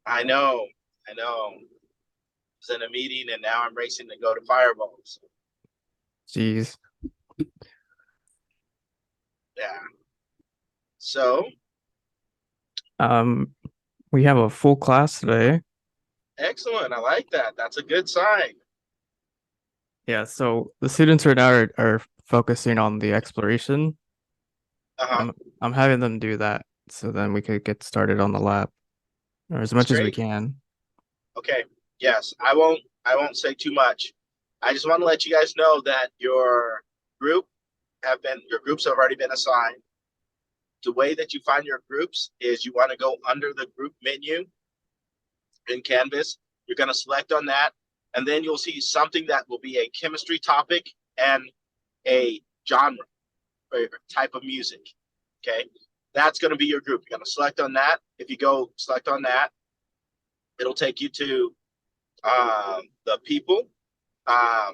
I know, I know. I was in a meeting and now I'm racing to go to Fireballs. Jeez. Yeah. So Um, we have a full class today. excellent. I like that. That's a good sign. Yeah, so the students right now are focusing on the exploration. Uh-huh. I'm I'm having them do that so then we could get started on the lab or as That's much as we great. can. Okay. Yes. I won't say too much. I just want to let you guys know that your groups have already been assigned. The way that you find your groups is you want to go under the group menu in Canvas. You're going to select on that, and then you'll see something that will be a chemistry topic and a genre or type of music. Okay, that's going to be your group. You're going to select on that. If you go select on that, it'll take you to the people, um,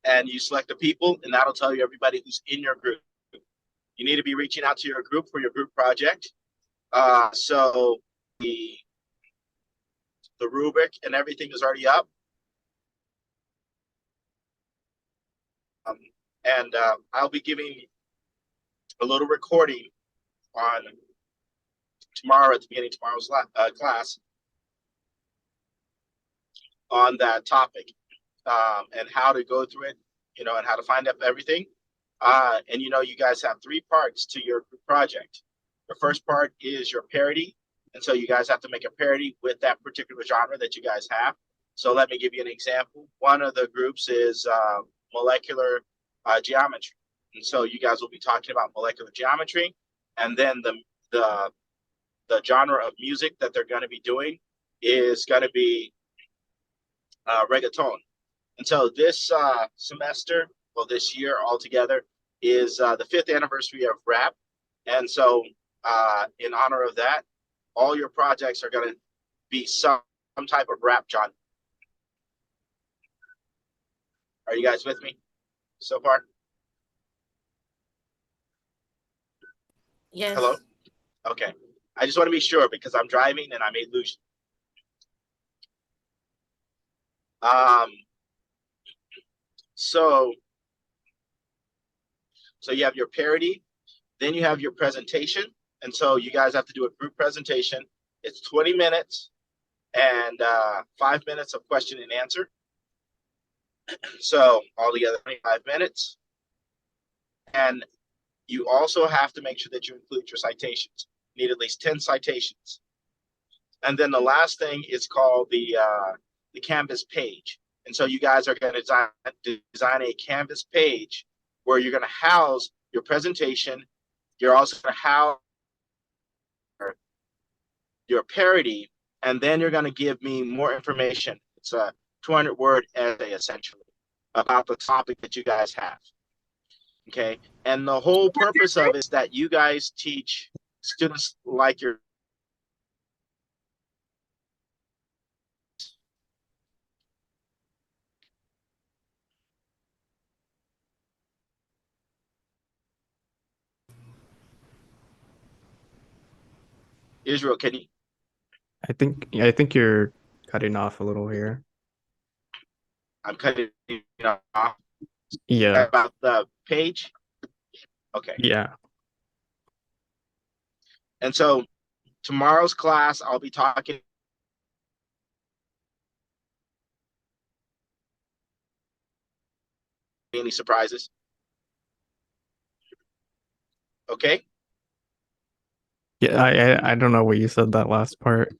and you select the people, and that'll tell you everybody who's in your group. You need to be reaching out to your group for your group project. So the rubric and everything is already up. Um, and I'll be giving a little recording on tomorrow at the beginning of tomorrow's class on that topic, and how to go through it, and how to find out everything. And you guys have three parts to your project. The first part is your parody, and so you guys have to make a parody with that particular genre that you guys have. So let me give you an example. One of the groups is molecular geometry, and so you guys will be talking about molecular geometry, and then the the genre of music that they're going to be doing is going to be reggaeton. And so this semester, well, this year altogether, is the fifth anniversary of rap. And so, in honor of that, all your projects are going to be some type of rap genre. Are you guys with me so far? Hello? Yes. Okay. I just want to be sure because I'm driving and I may lose you. So, so you have your parody, then you have your presentation. And so you guys have to do a group presentation. It's 20 minutes and 5 minutes of question and answer. So altogether 25 minutes. And you also have to make sure that you include your citations. You need at least 10 citations. And then the last thing is called the Canvas page. And so you guys are going to design a Canvas page where you're going to house your presentation. You're also going to house your parody, and then you're going to give me more information. It's a 200-word essay essentially about the topic that you guys have. Okay, and the whole purpose of it is that you guys teach students like your Israel. Can you? I think you're cutting off a little here. I'm cutting off Yeah. about the page. Okay, Yeah. and so tomorrow's class, I'll be talking. Any surprises? Okay. Yeah, I don't know what you said that last part.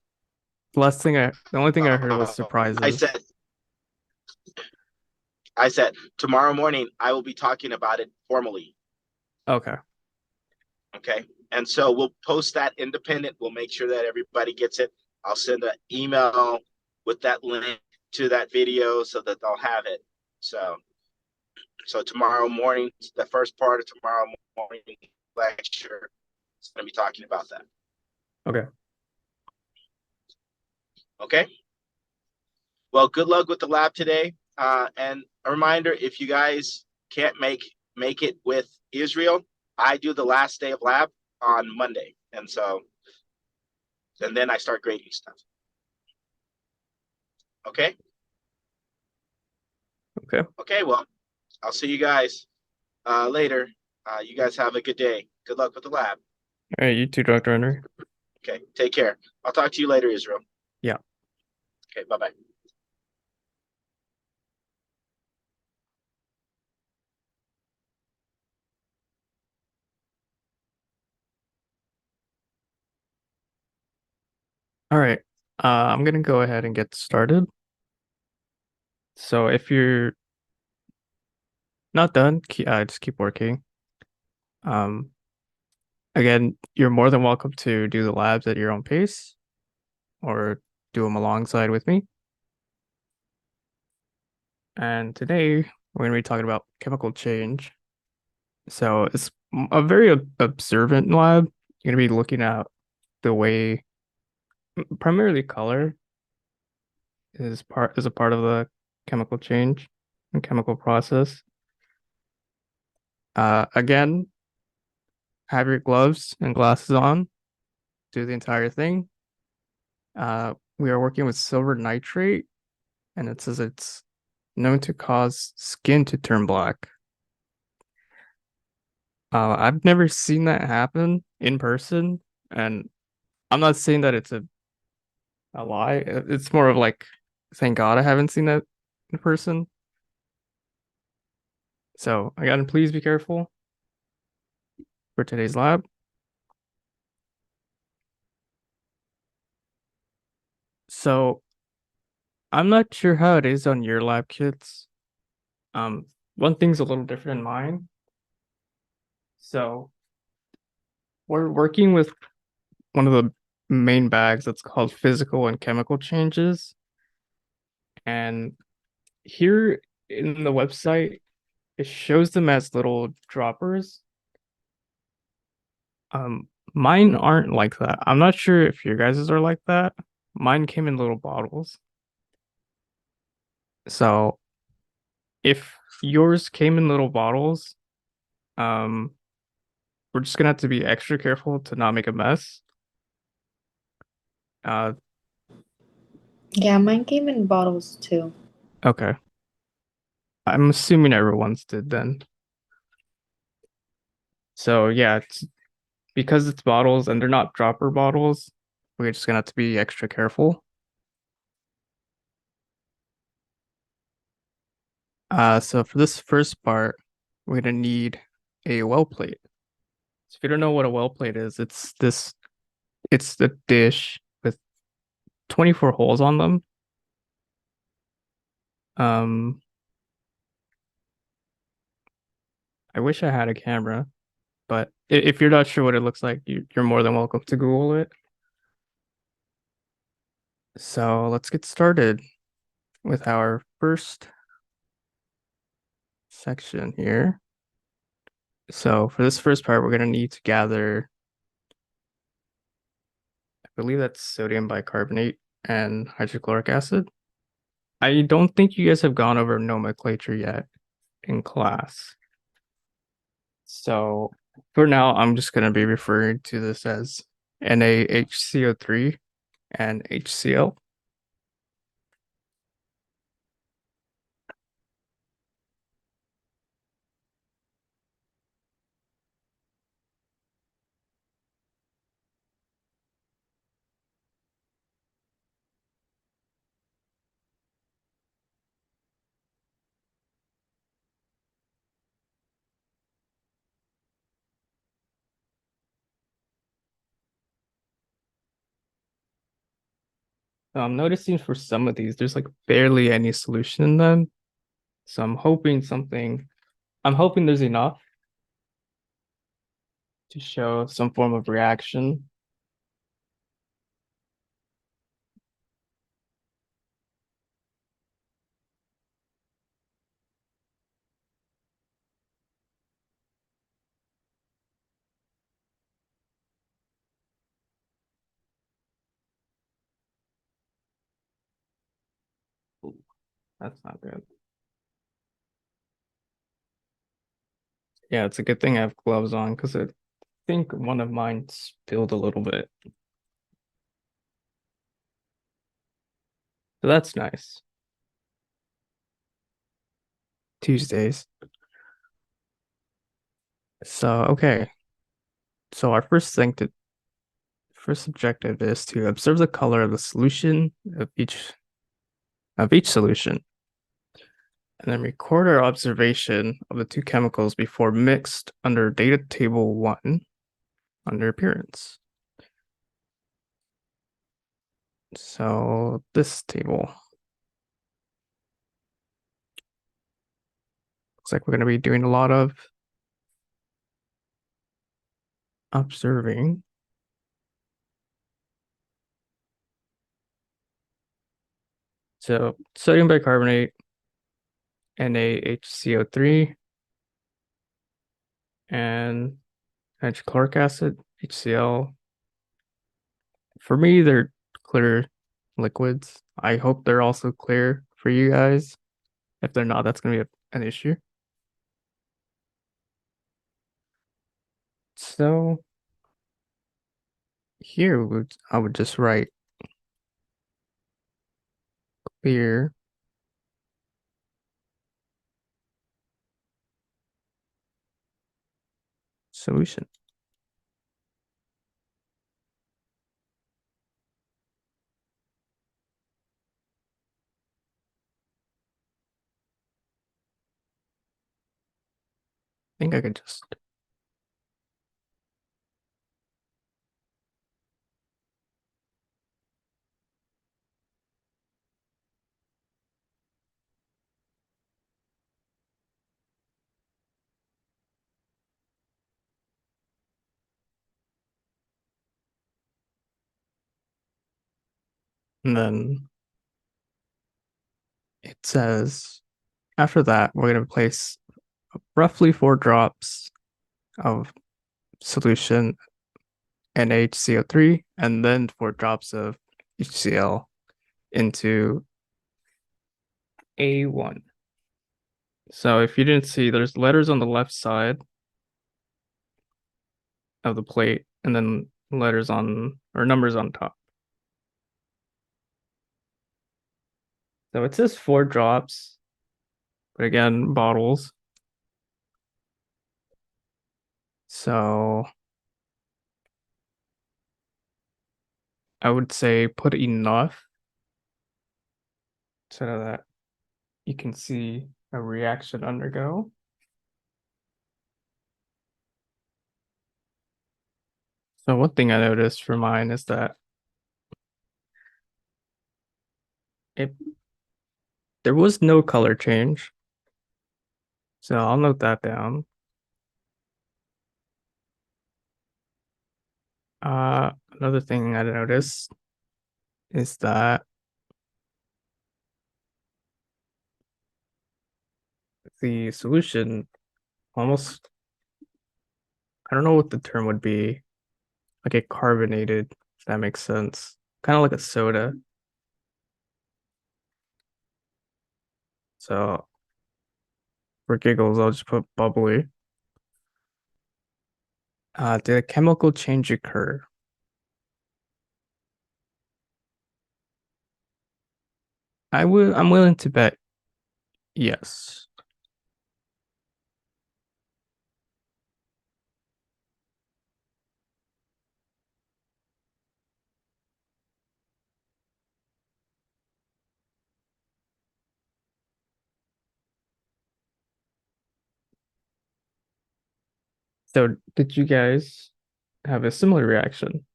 The only thing I heard was I surprises. said I said tomorrow morning I will be talking about it formally. Okay. Okay. And so we'll post that independent. We'll make sure that everybody gets it. I'll send an email with that link to that video so that they'll have it. So tomorrow morning, the first part of tomorrow morning lecture is going to be talking about that. Okay. Okay. Well, good luck with the lab today. And a reminder, if you guys can't make it with Israel, I do the last day of lab on Monday. And then I start grading stuff. Okay. Okay. Okay. Well, I'll see you guys later. You guys have a good day. Good luck with the lab. All right, you too, Dr. Henry. Okay. Take care. I'll talk to you later, Israel. Yeah. Okay. Bye bye. All right. I'm gonna go ahead and get started. So if you're not done, just keep working. Um, Again, you're more than welcome to do the labs at your own pace or do them alongside with me. And today we're going to be talking about chemical change. So it's a very observant lab. You're going to be looking at the way primarily color is a part of the chemical change and chemical process. Again, have your gloves and glasses on, do the entire thing. We are working with silver nitrate, and it says it's known to cause skin to turn black. I've never seen that happen in person, and I'm not saying that it's a lie. It's more of like, thank God I haven't seen that in person. So again, please be careful for today's lab. So I'm not sure how it is on your lab kits. Um, One thing's a little different in mine. So we're working with one of the main bags that's called physical and chemical changes. And here in the website, it shows them as little droppers. Mine aren't like that. I'm not sure if your guys's are like that. Mine came in little bottles. So if yours came in little bottles, um, we're just gonna have to be extra careful to not make a mess. Uh, Yeah, mine came in bottles too. okay. I'm assuming everyone's did then. So yeah, because it's bottles and they're not dropper bottles, we're just gonna have to be extra careful. So for this first part, we're gonna need a well plate. So if you don't know what a well plate is, it's the dish with 24 holes on them. Um, I wish I had a camera, but if you're not sure what it looks like, you're more than welcome to Google it. So let's get started with our first section here. So for this first part, we're gonna need to gather, I believe that's sodium bicarbonate and hydrochloric acid. I don't think you guys have gone over nomenclature yet in class. So for now, I'm just going to be referring to this as NaHCO3 and HCl. So I'm noticing for some of these, there's like barely any solution in them. So I'm hoping there's enough to show some form of reaction. Ooh, that's not good. Yeah, it's a good thing I have gloves on because I think one of mine spilled a little bit. So that's nice. Tuesdays. So, okay. So our first objective is to observe the color of the solution of each solution, and then record our observation of the two chemicals before mixed under data table 1 under appearance. So this table looks like we're going to be doing a lot of observing. So sodium bicarbonate, NaHCO3, and hydrochloric acid, HCl. For me, they're clear liquids. I hope they're also clear for you guys. If they're not, that's going to be an issue. So here I would just write clear solution. I think I could just and then it says after that we're going to place roughly 4 drops of solution NaHCO3 and then 4 drops of HCl into A1. So if you didn't see, there's letters on the left side of the plate and then letters on or numbers on top. So it says 4 drops, but again, bottles. So I would say put enough so that you can see a reaction undergo. So one thing I noticed for mine is that there was no color change. So I'll note that down. Another thing I noticed is that the solution almost, I don't know what the term would be, like it carbonated, if that makes sense. Kind of like a soda. So for giggles, I'll just put bubbly. Did a chemical change occur? I'm willing to bet yes. So did you guys have a similar reaction?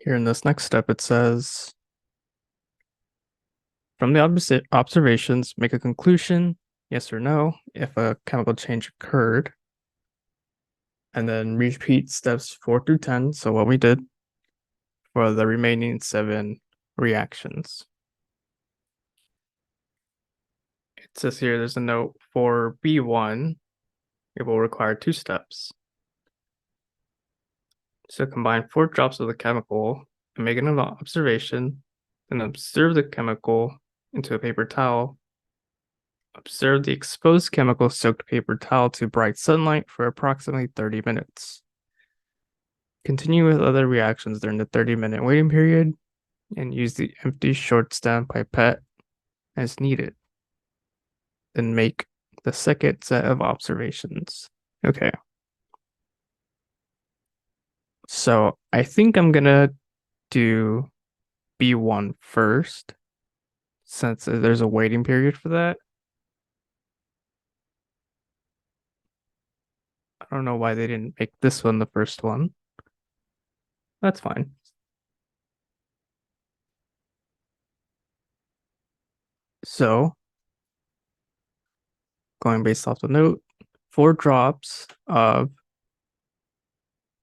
Here in this next step, it says, from the observations, make a conclusion, yes or no, if a chemical change occurred. And then repeat steps 4 through 10. So what we did for the remaining 7 reactions. It says here there's a note for B1. it will require 2 steps. So combine 4 drops of the chemical and make an observation, then observe the chemical into a paper towel. Observe the exposed chemical soaked paper towel to bright sunlight for approximately 30 minutes. Continue with other reactions during the 30-minute waiting period and use the empty short stem pipette as needed. Then make the second set of observations. Okay. So I think I'm gonna do B1 first, since there's a waiting period for that. I don't know why they didn't make this one the first one. That's fine. So, going based off the note, 4 drops of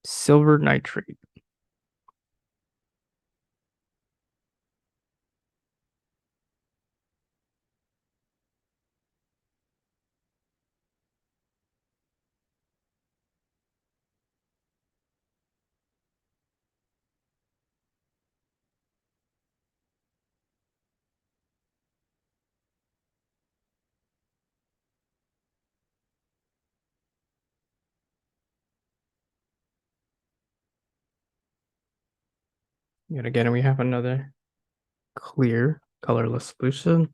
silver nitrate. Yet again, we have another clear, colorless solution.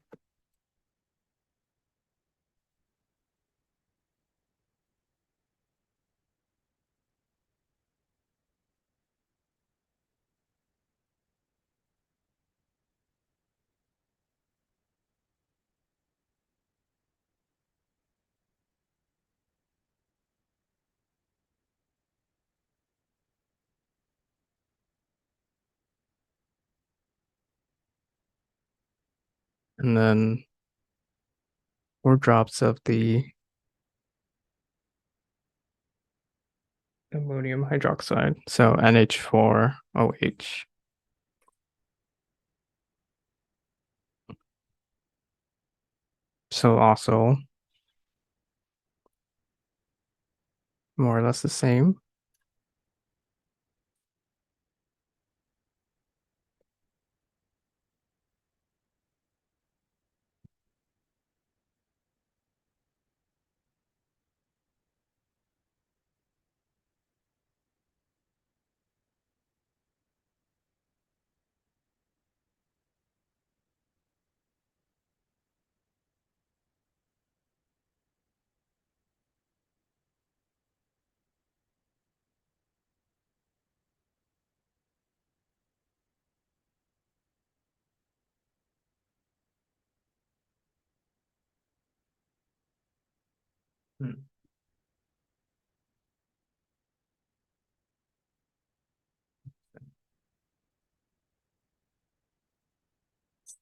And then 4 drops of the ammonium hydroxide, so NH4OH. So also more or less the same.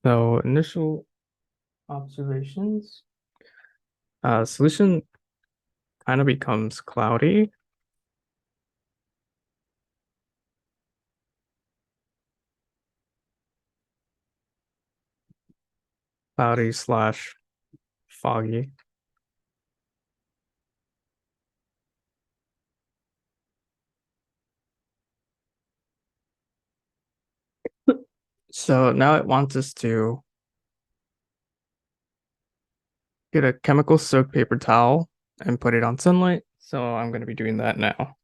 So initial observations, solution kind of becomes cloudy. Cloudy slash foggy. So now it wants us to get a chemical soaked paper towel and put it on sunlight. So I'm going to be doing that now.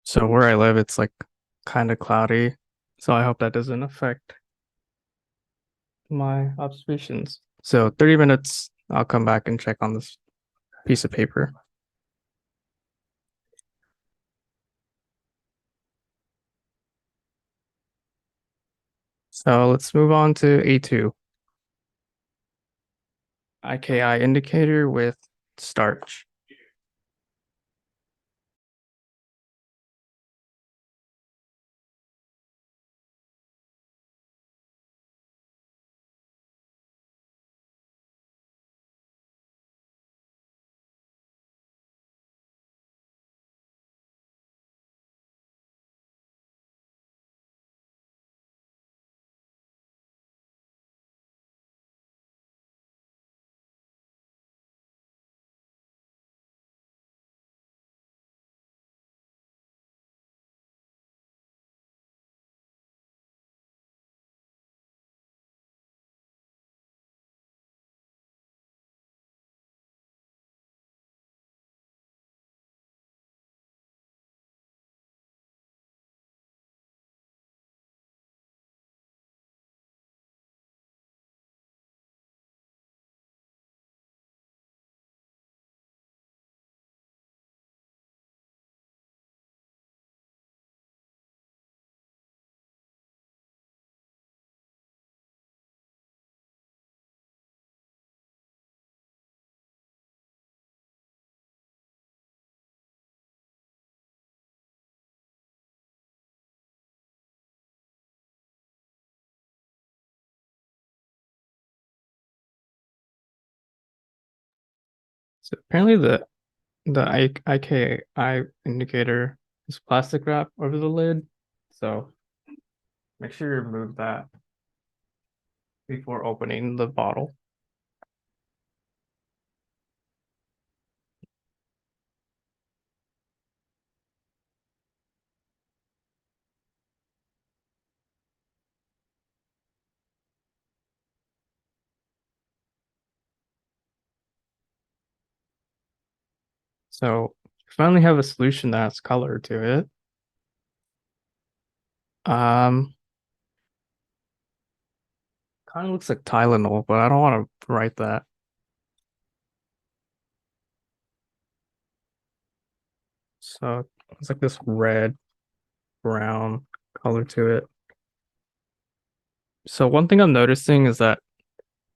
So where I live, it's like kind of cloudy. So I hope that doesn't affect my observations. So 30 minutes, I'll come back and check on this piece of paper. So let's move on to A2. IKI indicator with starch. So apparently the IKI indicator is plastic wrap over the lid. So make sure you remove that before opening the bottle. So finally have a solution that has color to it. Kind of looks like Tylenol, but I don't want to write that. So it's like this red, brown color to it. So one thing I'm noticing is that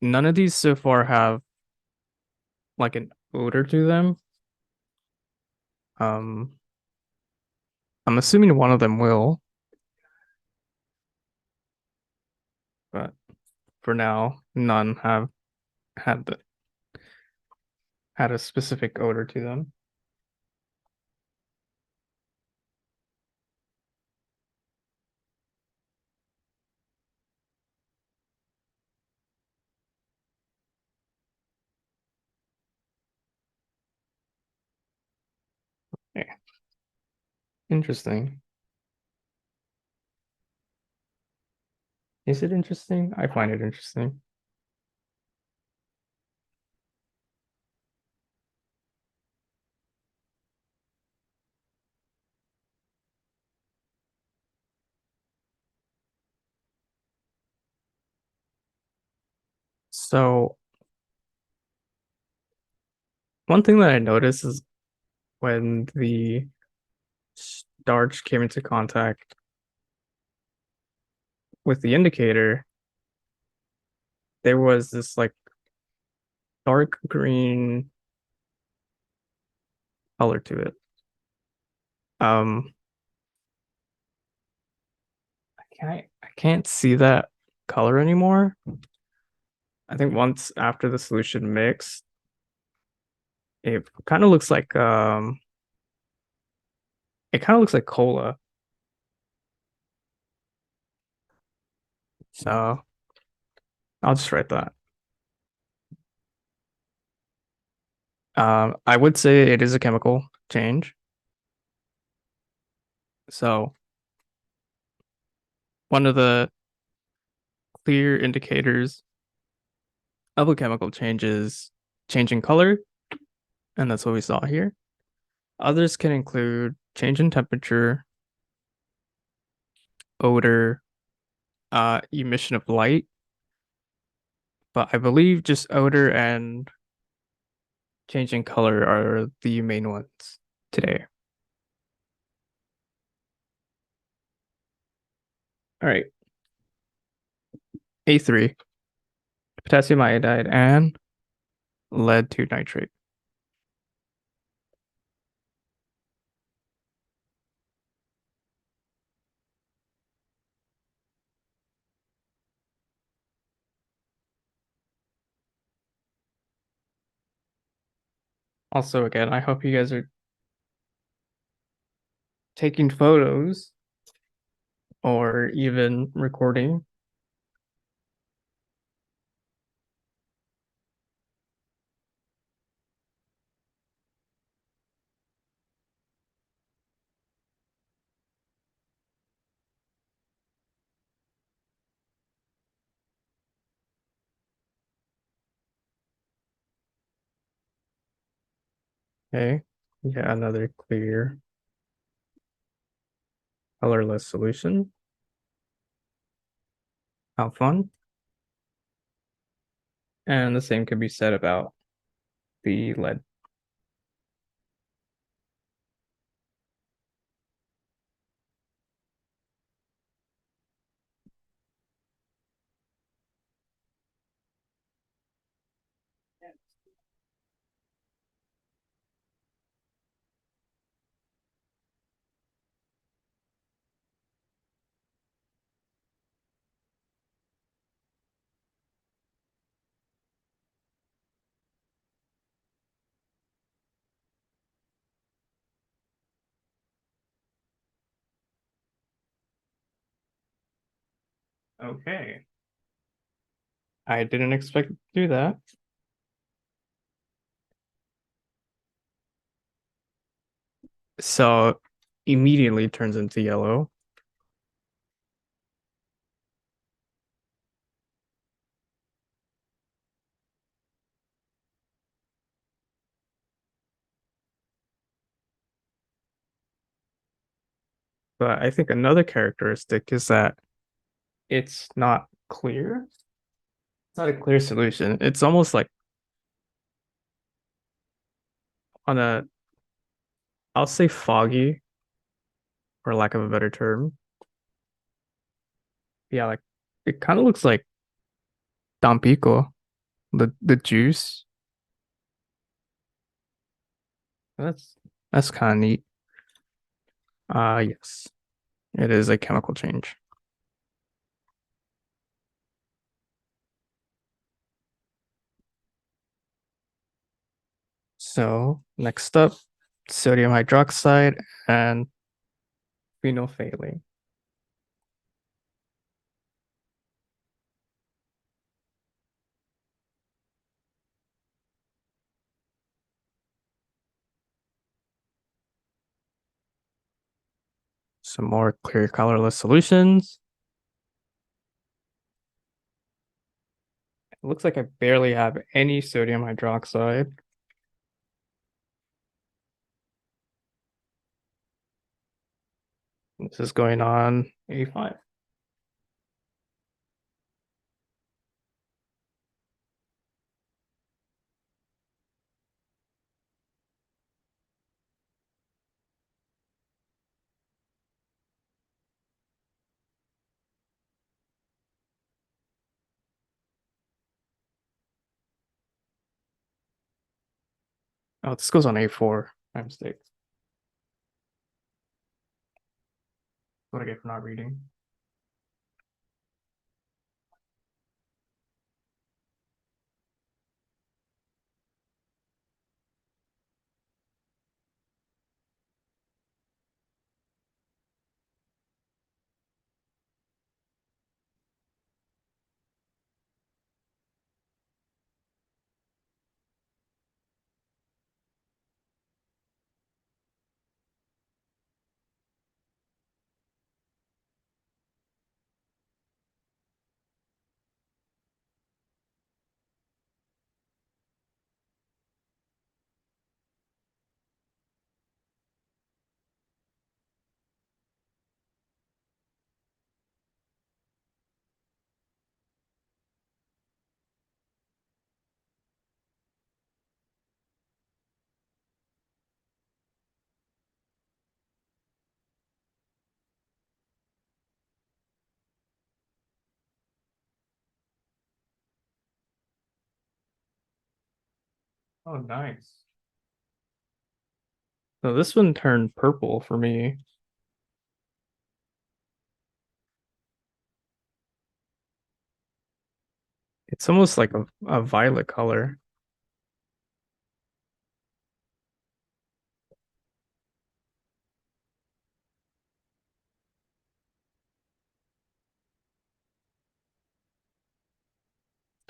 none of these so far have like an odor to them. Um, I'm assuming one of them will, but for now, none have had the had a specific odor to them. Okay. Interesting. Is it interesting? I find it interesting. So one thing that I noticed is when the starch came into contact with the indicator, there was this like dark green color to it. I can't see that color anymore. I think once after the solution mixed, it kind of looks like cola. So I'll just write that. I would say it is a chemical change. So one of the clear indicators of a chemical change is changing color, and that's what we saw here. Others can include change in temperature, odor, emission of light, but I believe just odor and change in color are the main ones today. All right. A3, potassium iodide, and lead to nitrate. Also, again, I hope you guys are taking photos or even recording. Okay, yeah, another clear colorless solution. How fun. And the same could be said about the lead. Okay. I didn't expect to do that. So immediately turns into yellow. But I think another characteristic is that it's not clear. It's not a clear solution. It's almost like on a, I'll say foggy, for lack of a better term. Yeah, like it kind of looks like Tampico, the juice. That's kind of neat. Yes, it is a chemical change. So next up, sodium hydroxide and phenolphthalein. Some more clear colorless solutions. It looks like I barely have any sodium hydroxide. This is going on A5. Oh, this goes on A4. My mistake. What I get for not reading. Oh, nice. So this one turned purple for me. It's almost like a violet color.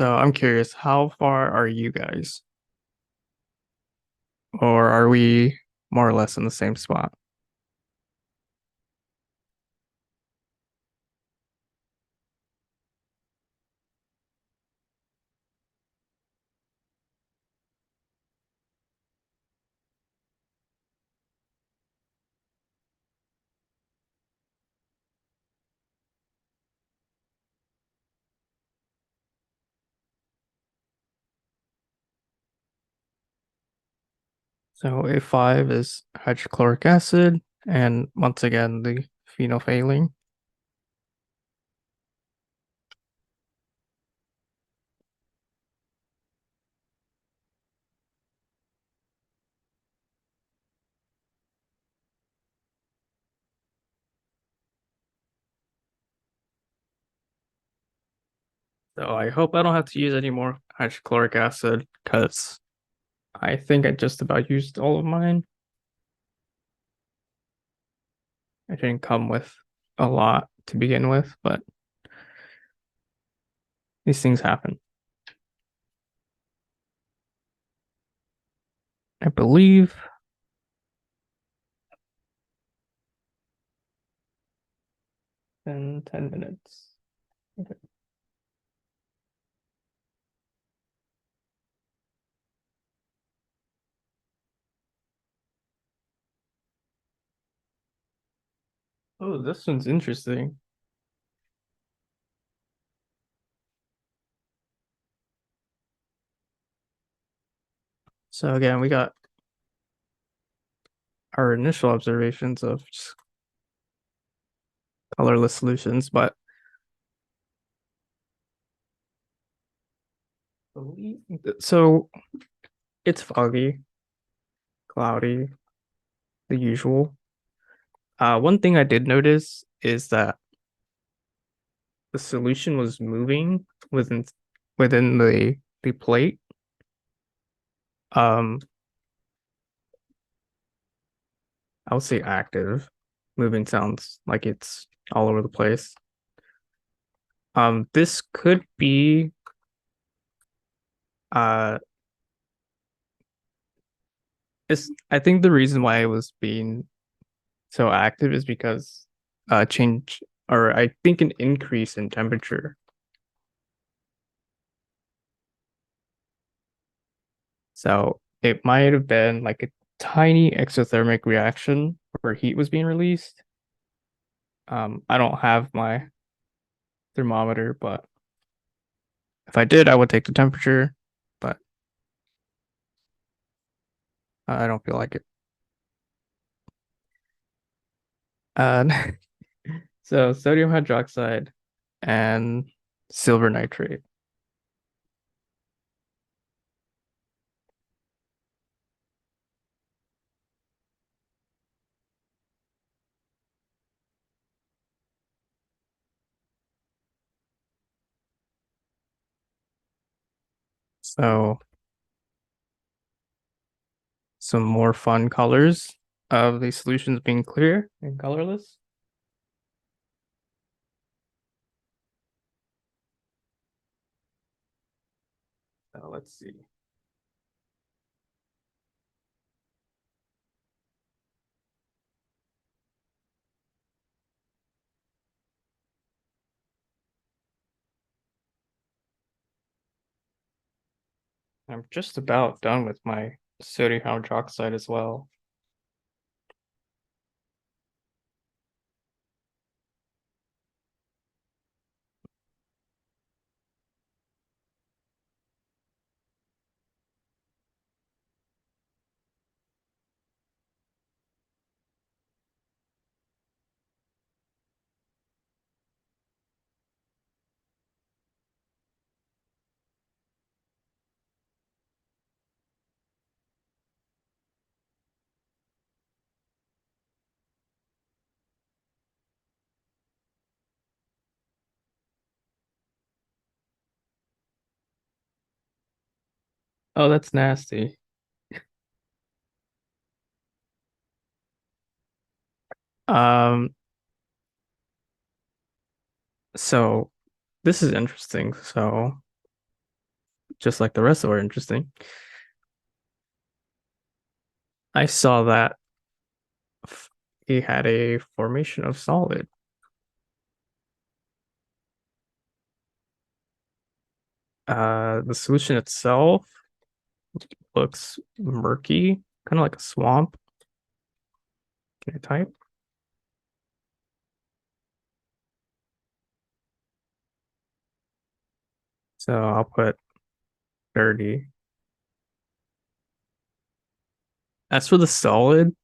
So I'm curious, how far are you guys? Or are we more or less in the same spot? So A5 is hydrochloric acid, and once again, the phenolphthalein. So I hope I don't have to use any more hydrochloric acid because I think I just about used all of mine. I didn't come with a lot to begin with, but these things happen. I believe in 10 minutes. Okay. Oh, this one's interesting. So again, we got our initial observations of just colorless solutions, but so it's foggy, cloudy, the usual. One thing I did notice is that the solution was moving within the plate. Um, I would say active. Moving sounds like it's all over the place. This could be uh it's I think the reason why it was being so active is because change or I think an increase in temperature. So it might have been like a tiny exothermic reaction where heat was being released. I don't have my thermometer, but if I did, I would take the temperature, but I don't feel like it. Uh, so sodium hydroxide and silver nitrate. So some more fun colors of the solutions being clear and colorless. So let's see. I'm just about done with my sodium hydroxide as well. Oh, that's nasty. Um, so this is interesting. So just like the rest of are interesting, I saw that he had a formation of solid. The solution itself looks murky, kind of like a swamp. Can I type? So I'll put dirty. As for the solid,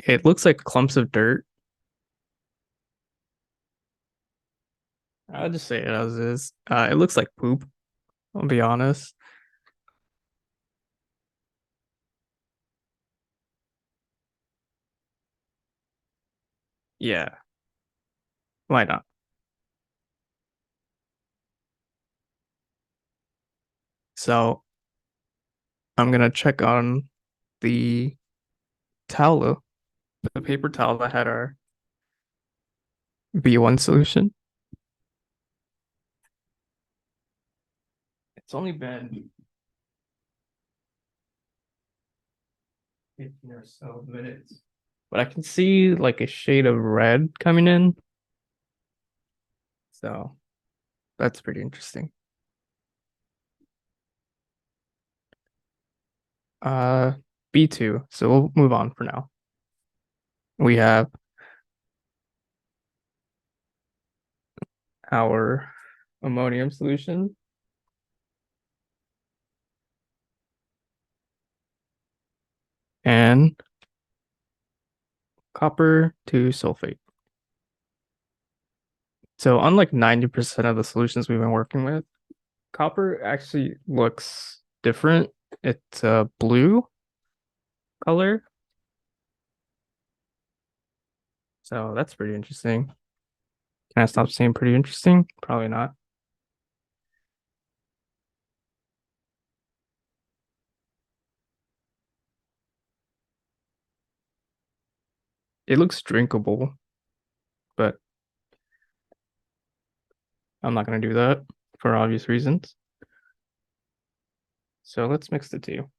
it looks like clumps of dirt. I'll just say it as is. It looks like poop, I'll be honest. Yeah, why not? So I'm gonna check on the towel, the paper towel that had our B1 solution. It's only been 15 or so minutes, but I can see like a shade of red coming in. So that's pretty interesting. Uh, B2. So we'll move on for now. We have our ammonium solution. And copper to sulfate. So unlike 90% of the solutions we've been working with, copper actually looks different. It's a blue color. So that's pretty interesting. Can I stop saying pretty interesting? Probably not. It looks drinkable, but I'm not going to do that for obvious reasons. So let's mix the two.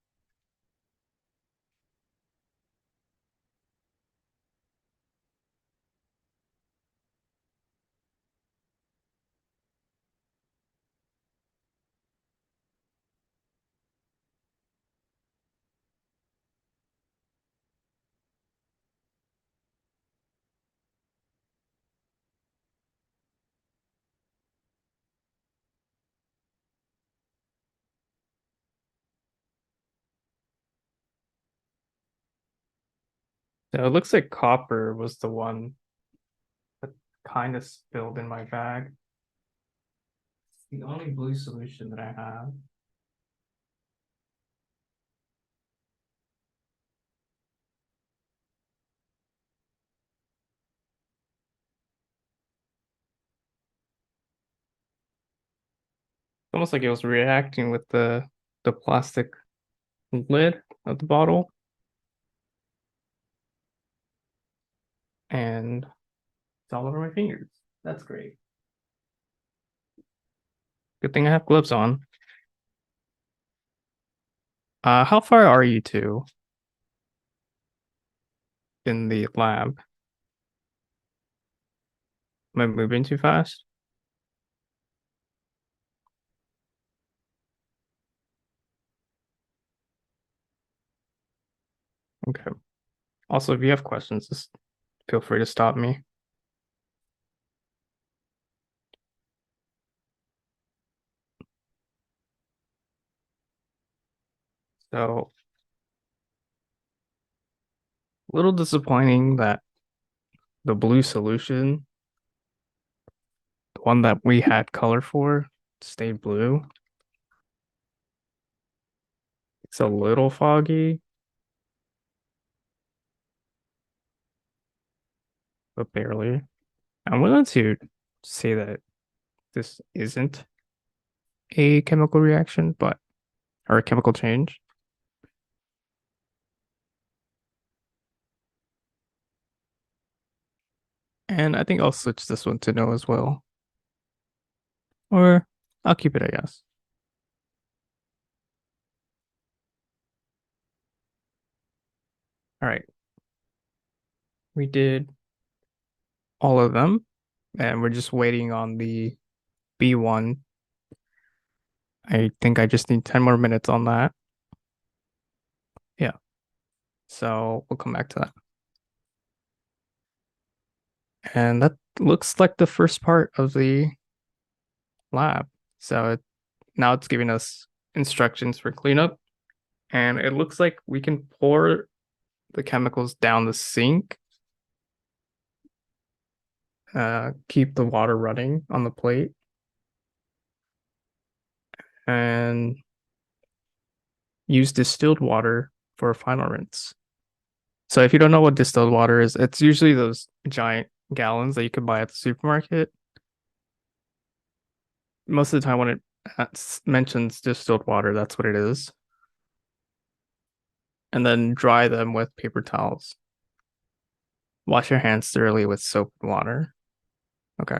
So it looks like copper was the one that kind of spilled in my bag. It's the only blue solution that I have. Almost like it was reacting with the plastic lid of the bottle. And it's all over my fingers. That's great. Good thing I have gloves on. How far are you two in the lab? Am I moving too fast? Okay. Also, if you have questions, just feel free to stop me. So, a little disappointing that the blue solution, the one that we had color for, stayed blue. It's a little foggy, but barely. I'm willing to say that this isn't a chemical reaction, but or a chemical change. And I think I'll switch this one to no as well. Or I'll keep it, I guess. All right. We did all of them, and we're just waiting on the B1. I think I just need 10 more minutes on that. Yeah. So we'll come back to that. And that looks like the first part of the lab. So now it's giving us instructions for cleanup. And it looks like we can pour the chemicals down the sink. Keep the water running on the plate. And use distilled water for a final rinse. So if you don't know what distilled water is, it's usually those giant gallons that you can buy at the supermarket. Most of the time when it mentions distilled water, that's what it is. And then dry them with paper towels. Wash your hands thoroughly with soap and water. Okay.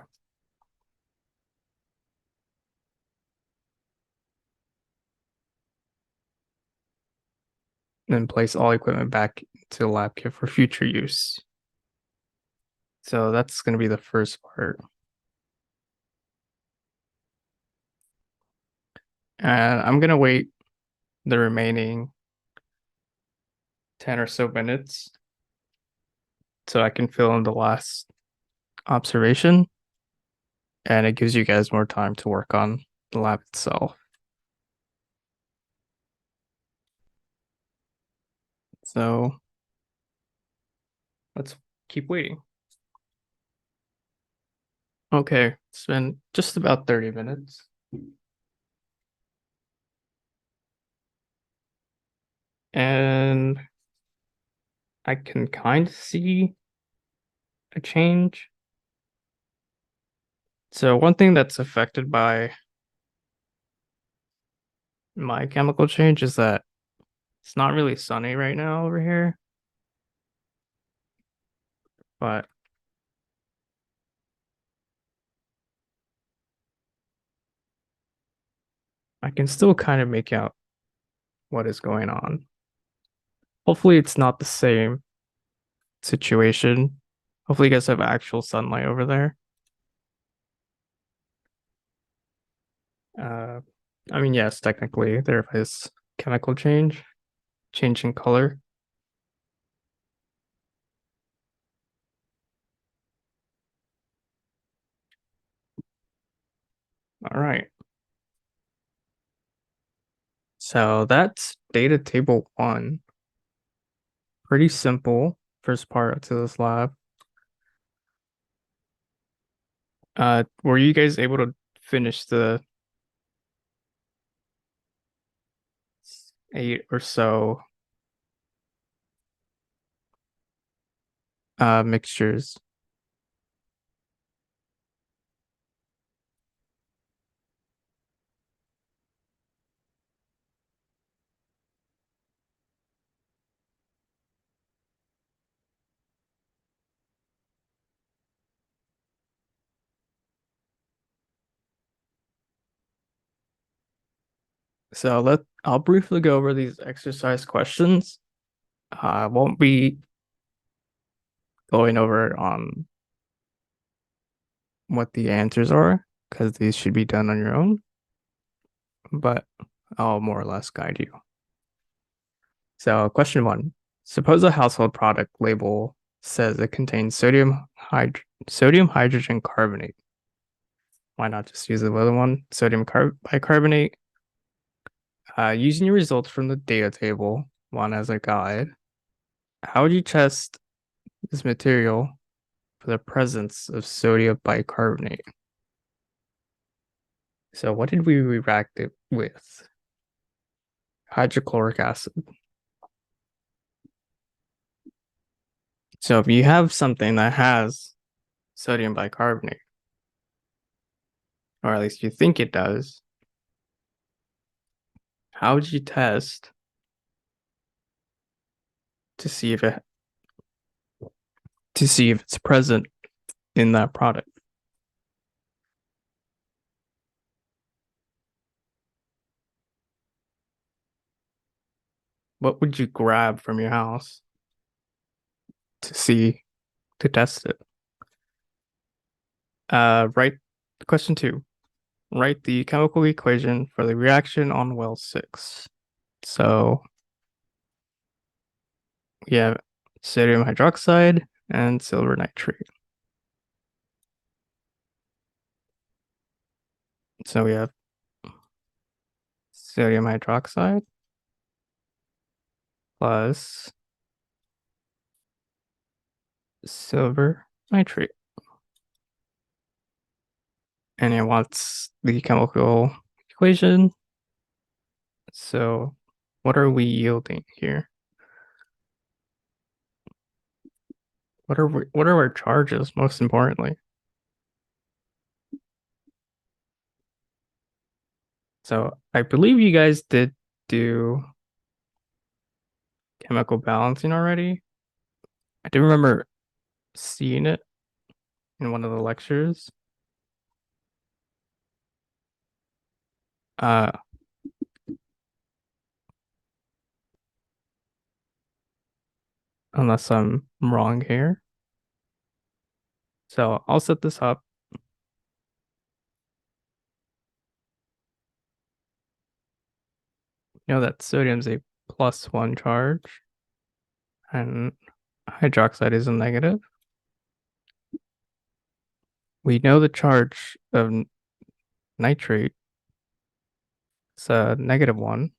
Then place all equipment back to the lab kit for future use. So that's going to be the first part. And I'm going to wait the remaining 10 or so minutes so I can fill in the last observation. And it gives you guys more time to work on the lab itself. So let's keep waiting. Okay, it's been just about 30 minutes. And I can kind of see a change. So one thing that's affected by my chemical change is that it's not really sunny right now over here. But I can still kind of make out what is going on. Hopefully it's not the same situation. Hopefully you guys have actual sunlight over there. I mean, yes, technically there is chemical change in color. All right. So that's data table 1. Pretty simple first part to this lab. Were you guys able to finish the 8 or so mixtures? So I'll briefly go over these exercise questions. I won't be going over on what the answers are because these should be done on your own, but I'll more or less guide you. So question 1, suppose a household product label says it contains sodium hydrogen carbonate. Why not just use the other one, sodium bicarbonate? Using your results from the data table, 1 as a guide, how would you test this material for the presence of sodium bicarbonate? So what did we react it with? Hydrochloric acid. So if you have something that has sodium bicarbonate, or at least you think it does, how would you test to see if it's present in that product? What would you grab from your house to test it? Write question 2. Write the chemical equation for the reaction on well 6. So we have sodium hydroxide and silver nitrate. So we have sodium hydroxide plus silver nitrate. And it wants the chemical equation. So what are we yielding here? What are our charges, most importantly? So I believe you guys did do chemical balancing already. I do remember seeing it in one of the lectures. Unless I'm wrong here. So I'll set this up. You know that sodium's a +1 charge and hydroxide is a negative. We know the charge of nitrate is a -1,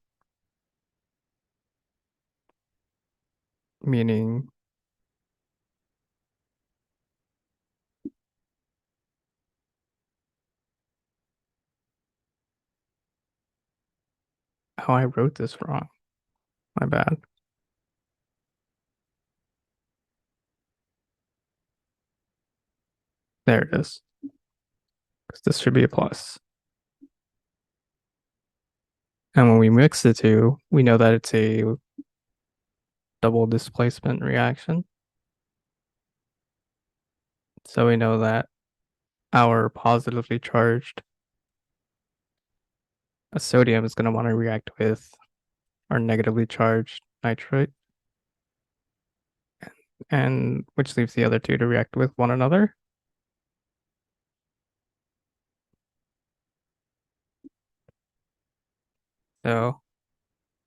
meaning oh, I wrote this wrong. My bad. There it is. Because this should be a plus. And when we mix the two, we know that it's a double displacement reaction. So we know that our positively charged sodium is going to want to react with our negatively charged nitrate, and which leaves the other two to react with one another. So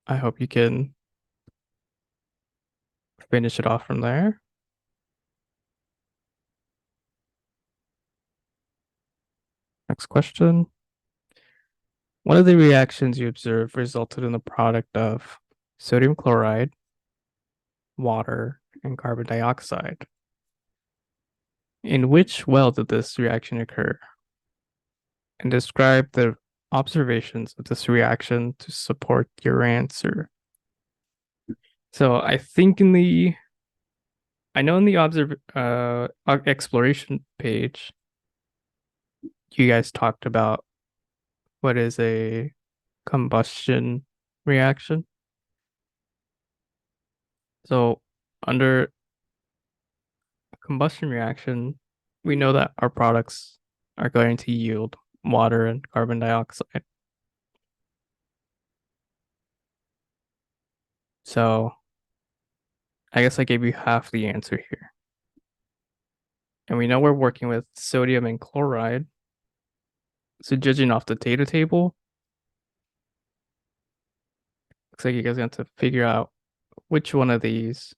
I hope you can finish it off from there. Next question. One of the reactions you observed resulted in the product of sodium chloride, water, and carbon dioxide. In which well did this reaction occur? And describe the observations of this reaction to support your answer. So I think in the exploration page, you guys talked about what is a combustion reaction. So under a combustion reaction, we know that our products are going to yield water and carbon dioxide. So I guess I gave you half the answer here. And we know we're working with sodium and chloride. So judging off the data table, looks like you guys have to figure out which one of these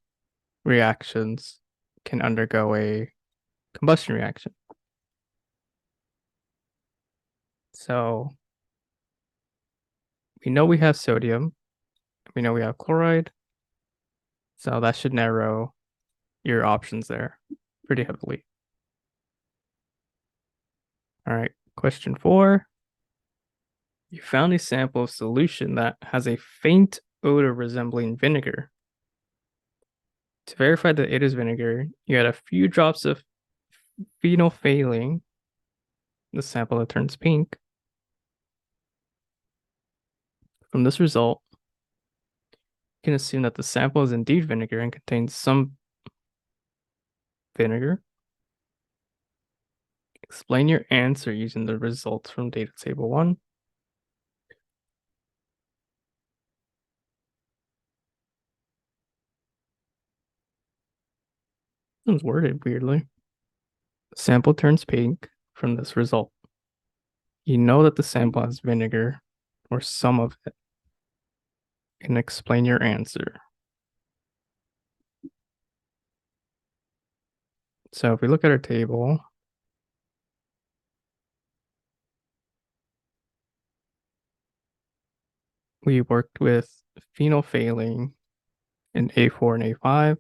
reactions can undergo a combustion reaction. So we know we have sodium, we know we have chloride, so that should narrow your options there pretty heavily. All right, question 4. You found a sample of solution that has a faint odor resembling vinegar. To verify that it is vinegar, you add a few drops of phenolphthalein, the sample that turns pink, From this result, you can assume that the sample is indeed vinegar and contains some vinegar. Explain your answer using the results from data table 1. It's worded weirdly. Sample turns pink from this result. You know that the sample has vinegar or some of it. And explain your answer. So if we look at our table, we worked with phenolphthalein in A4 and A5.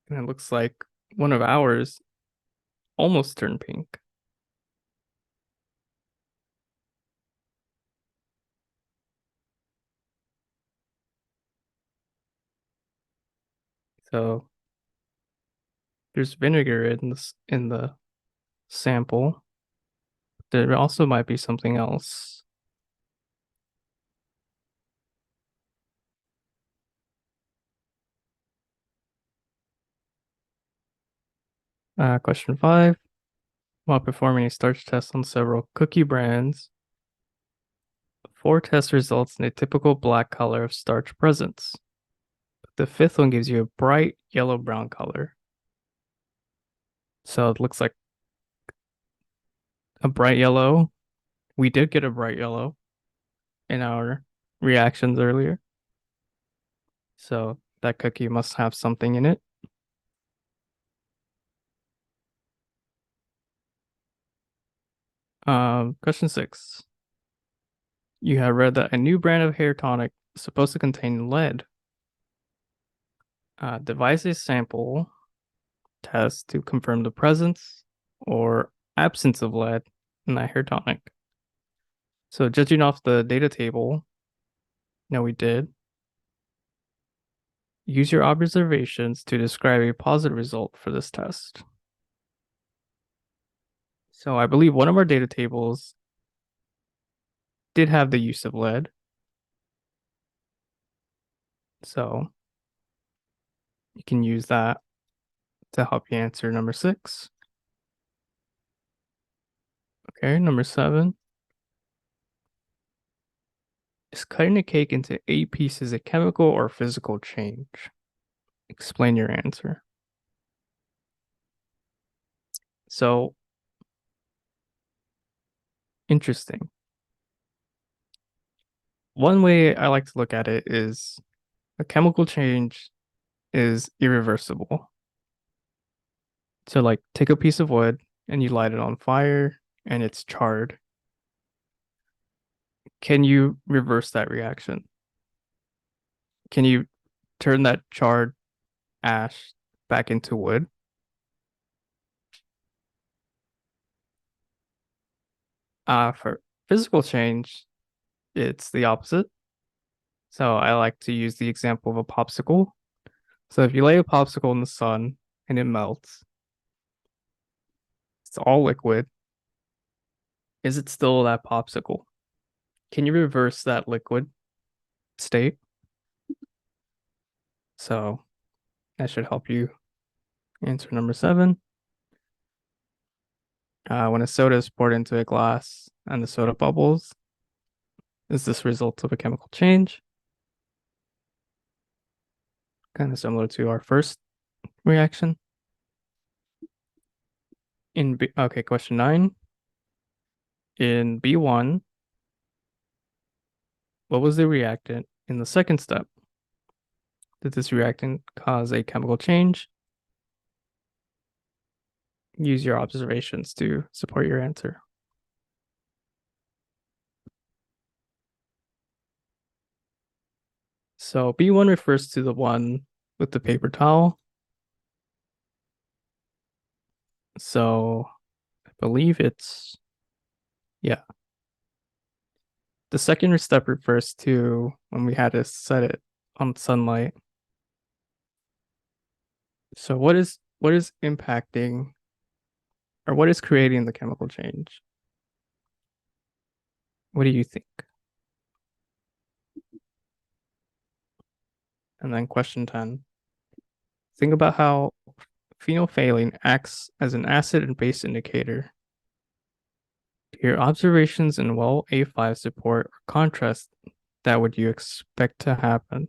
And it looks like one of ours almost turned pink. So there's vinegar in the sample. There also might be something else. Question 5. While performing a starch test on several cookie brands, 4 test results in a typical black color of starch presence. The 5th one gives you a bright yellow-brown color. So it looks like a bright yellow. We did get a bright yellow in our reactions earlier. So that cookie must have something in it. Question 6. You have read that a new brand of hair tonic is supposed to contain lead. Devise a sample test to confirm the presence or absence of lead in that hair tonic. So judging off the data table, no, we did. Use your observations to describe a positive result for this test. So I believe one of our data tables did have the use of lead. So you can use that to help you answer number 6. Okay, number 7. Is cutting a cake into 8 pieces a chemical or physical change? Explain your answer. So, interesting. One way I like to look at it is a chemical change is irreversible. So, like, take a piece of wood and you light it on fire and it's charred. Can you reverse that reaction? Can you turn that charred ash back into wood? For physical change, it's the opposite. So I like to use the example of a popsicle. So if you lay a popsicle in the sun and it melts, it's all liquid. Is it still that popsicle? Can you reverse that liquid state? So that should help you answer number 7. When a soda is poured into a glass and the soda bubbles, is this result of a chemical change? Kind of similar to our first reaction. Okay, question 9. In B1, what was the reactant in the second step? Did this reactant cause a chemical change? Use your observations to support your answer. So B1 refers to the one with the paper towel. So I believe it's, yeah. The second step refers to when we had to set it on sunlight. So what is impacting or what is creating the chemical change? What do you think? And then question 10. Think about how phenolphthalein acts as an acid and base indicator. Do your observations in well A5 support or contrast that would you expect to happen?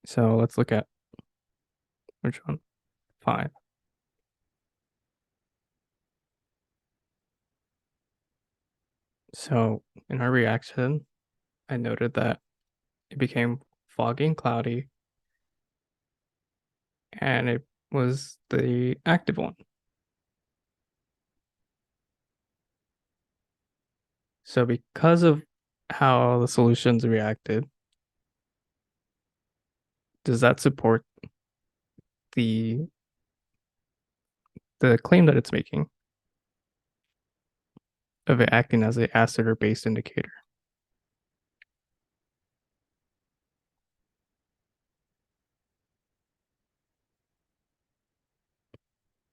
So let's look at which one? 5. So in our reaction, I noted that it became foggy and cloudy, and it was the active one. So because of how the solutions reacted, does that support the claim that it's making of it acting as an acid or base indicator?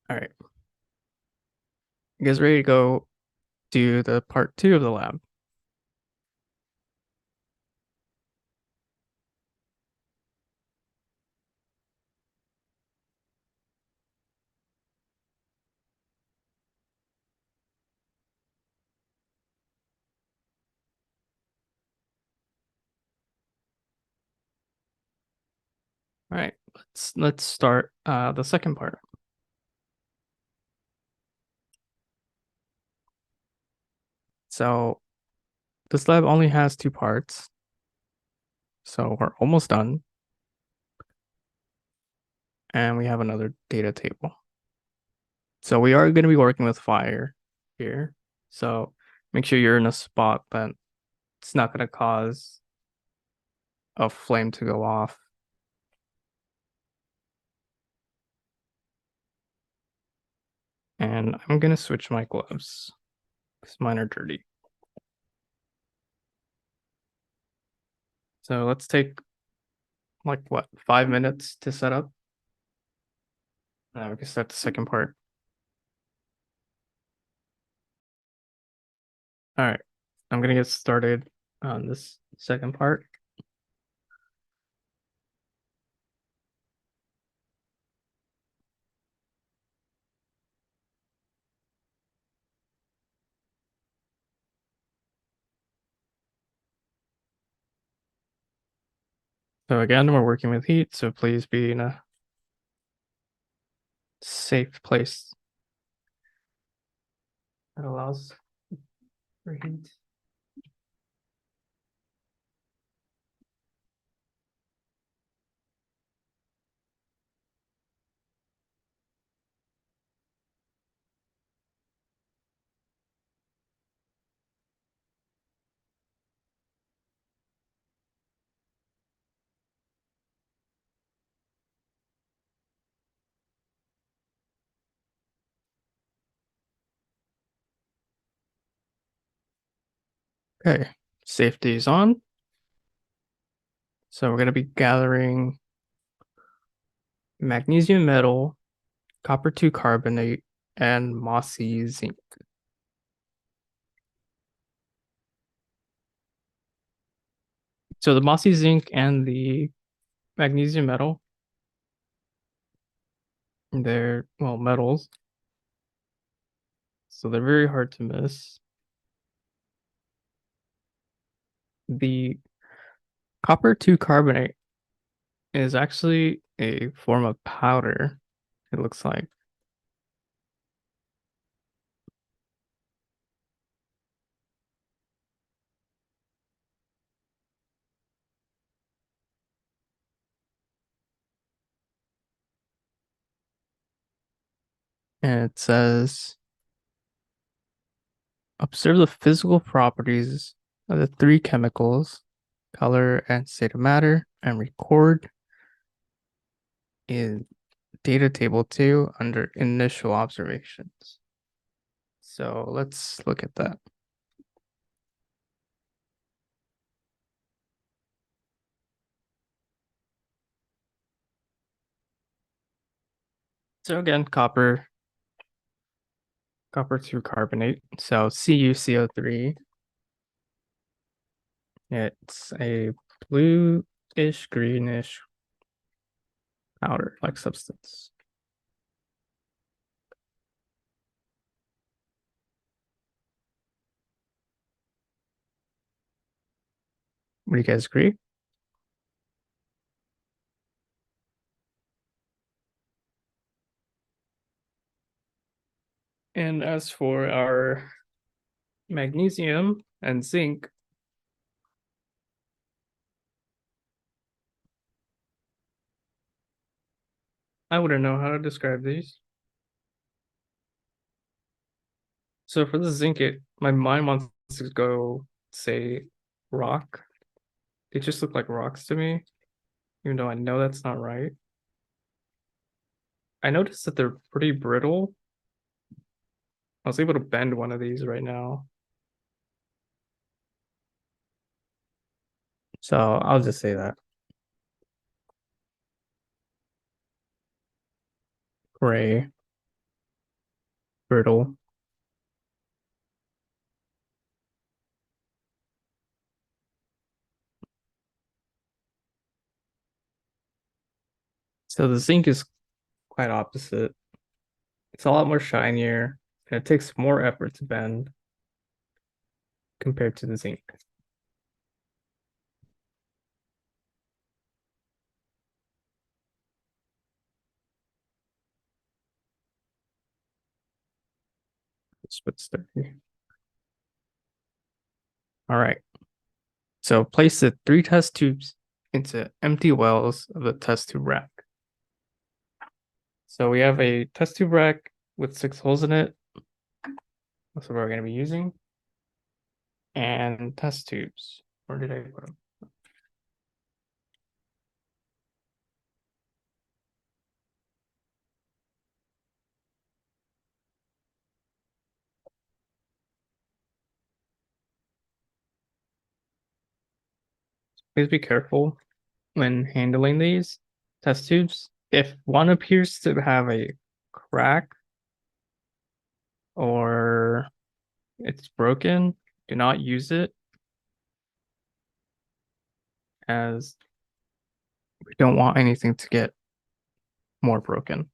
All right. You guys ready to go do the part 2 of the lab? All right, let's start the second part. So this lab only has 2 parts. So we're almost done. And we have another data table. So we are going to be working with fire here. So make sure you're in a spot that it's not going to cause a flame to go off. And I'm going to switch my gloves because mine are dirty. So let's take like what, 5 minutes to set up. Now we can start the second part. All right, I'm going to get started on this second part. So again, we're working with heat, so please be in a safe place that allows for heat. Okay, safety is on. So we're going to be gathering magnesium metal, copper 2 carbonate, and mossy zinc. So the mossy zinc and the magnesium metal, they're, well, metals. So they're very hard to miss. The copper 2 carbonate is actually a form of powder, it looks like. And it says, observe the physical properties of the 3 chemicals, color and state of matter, and record in data table 2 under initial observations. So let's look at that. So again, copper through carbonate. So CuCO3. It's a bluish greenish powder like substance. Would you guys agree? And as for our magnesium and zinc, I wouldn't know how to describe these. So for the zinc, my mind wants to go say rock. They just look like rocks to me, even though I know that's not right. I noticed that they're pretty brittle. I was able to bend one of these right now. So I'll just say that. Gray, brittle. So the zinc is quite opposite. It's a lot more shinier, and it takes more effort to bend compared to the zinc. Split sturdy. All right. So place the 3 test tubes into empty wells of the test tube rack. So we have a test tube rack with 6 holes in it. That's what we're going to be using. And test tubes. Where did I put them? Please be careful when handling these test tubes. If one appears to have a crack or it's broken, do not use it, as we don't want anything to get more broken.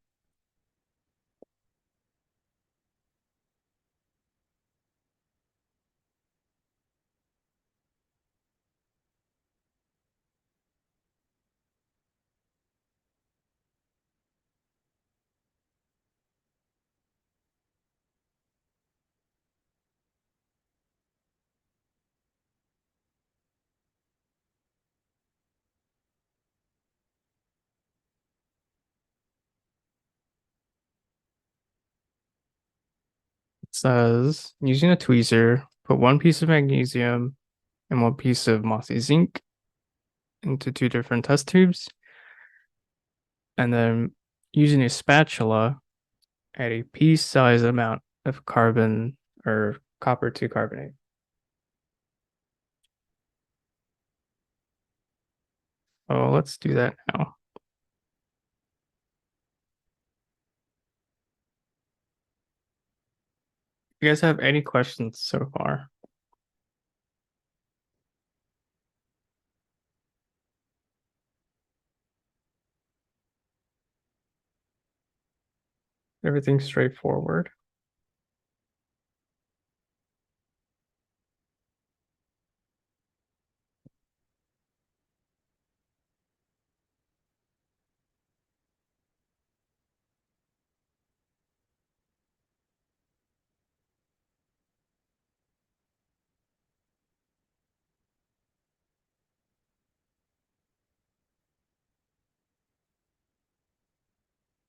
It says using a tweezer, put 1 piece of magnesium and 1 piece of mossy zinc into 2 different test tubes. And then using a spatula, add a pea-sized amount of carbon or copper 2 carbonate. Oh, let's do that now. You guys have any questions so far? Everything's straightforward.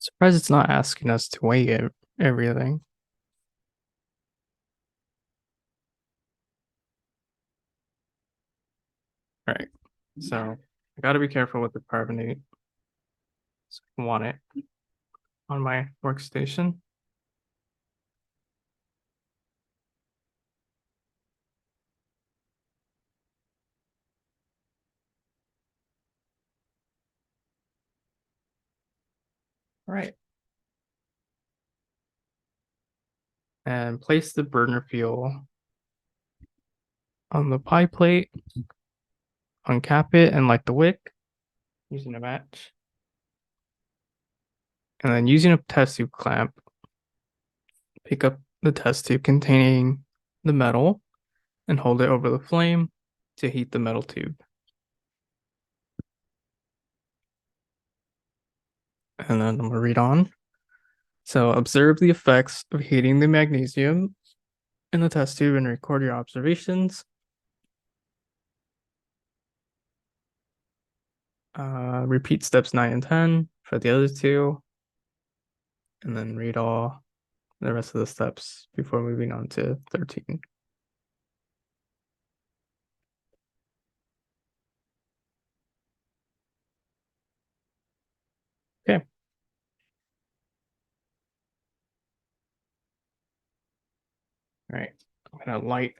Surprised it's not asking us to weigh everything. All right, so I got to be careful with the carbonate. So I want it on my workstation. All right. and place the burner fuel on the pie plate, uncap it and light the wick using a match. And then using a test tube clamp, pick up the test tube containing the metal and hold it over the flame to heat the metal tube. And then I'm going to read on. So observe the effects of heating the magnesium in the test tube and record your observations. Repeat steps 9 and 10 for the other two, and then read all the rest of the steps before moving on to 13. Okay. All right. I'm gonna light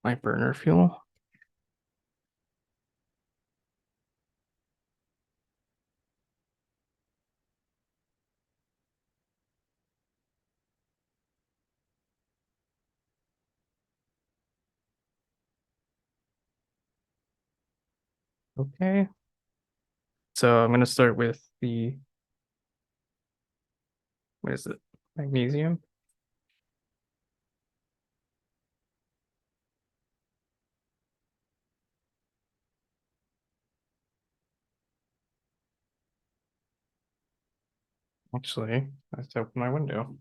my burner fuel. Okay. So I'm gonna start with the, what is it? Magnesium. Actually, let's open my window.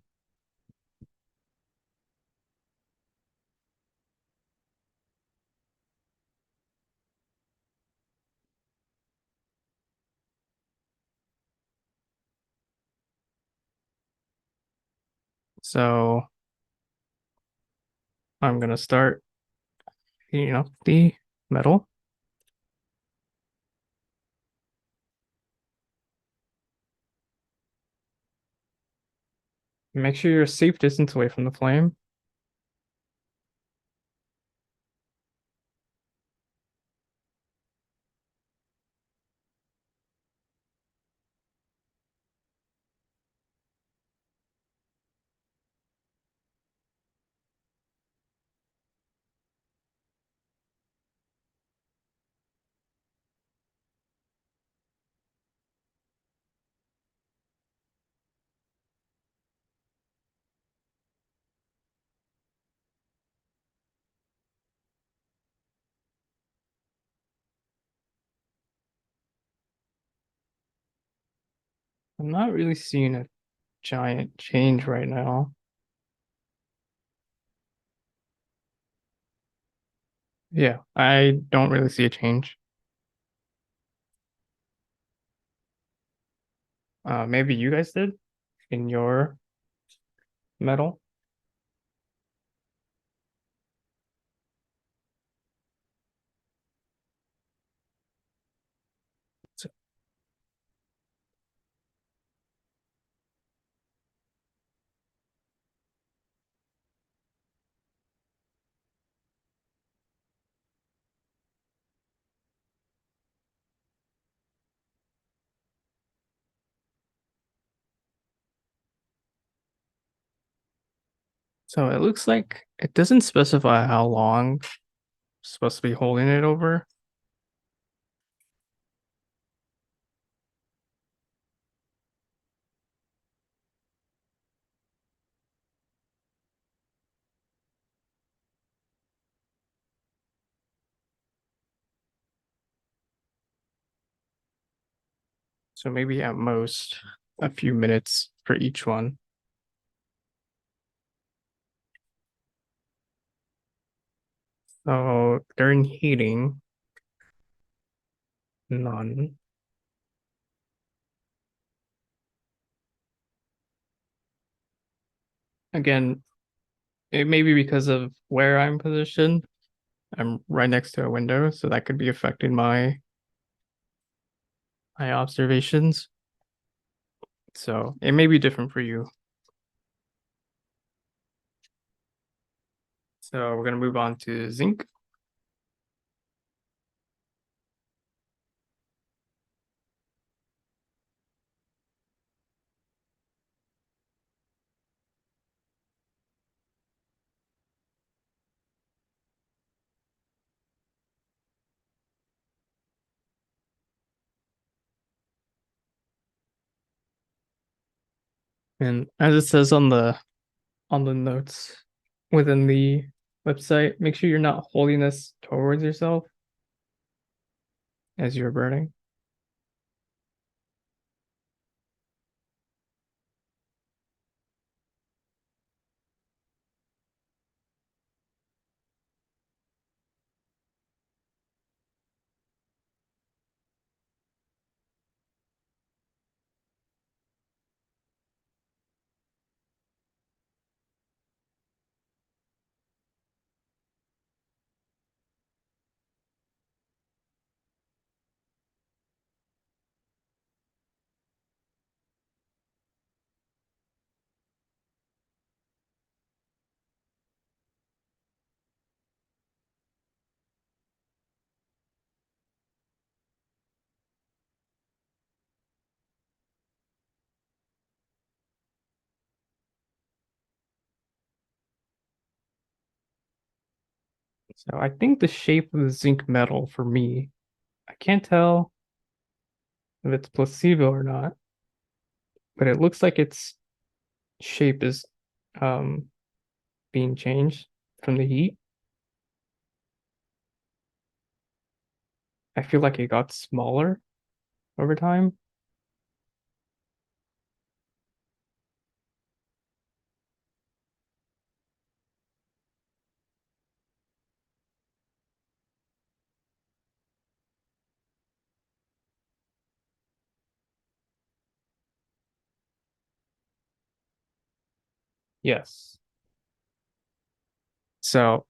So I'm gonna start heating up the metal. Make sure you're a safe distance away from the flame. I'm not really seeing a giant change right now. Yeah, I don't really see a change. Maybe you guys did in your metal. So, so it looks like it doesn't specify how long it's supposed to be holding it over. So maybe at most a few minutes for each one. So during heating, none. Again, it may be because of where I'm positioned. I'm right next to a window, so that could be affecting my observations. So it may be different for you. So we're gonna move on to zinc. And as it says on the notes within the website, make sure you're not holding this towards yourself as you're burning. So I think the shape of the zinc metal for me, I can't tell if it's placebo or not, but it looks like its shape is um being changed from the heat. I feel like it got smaller over time. Yes. So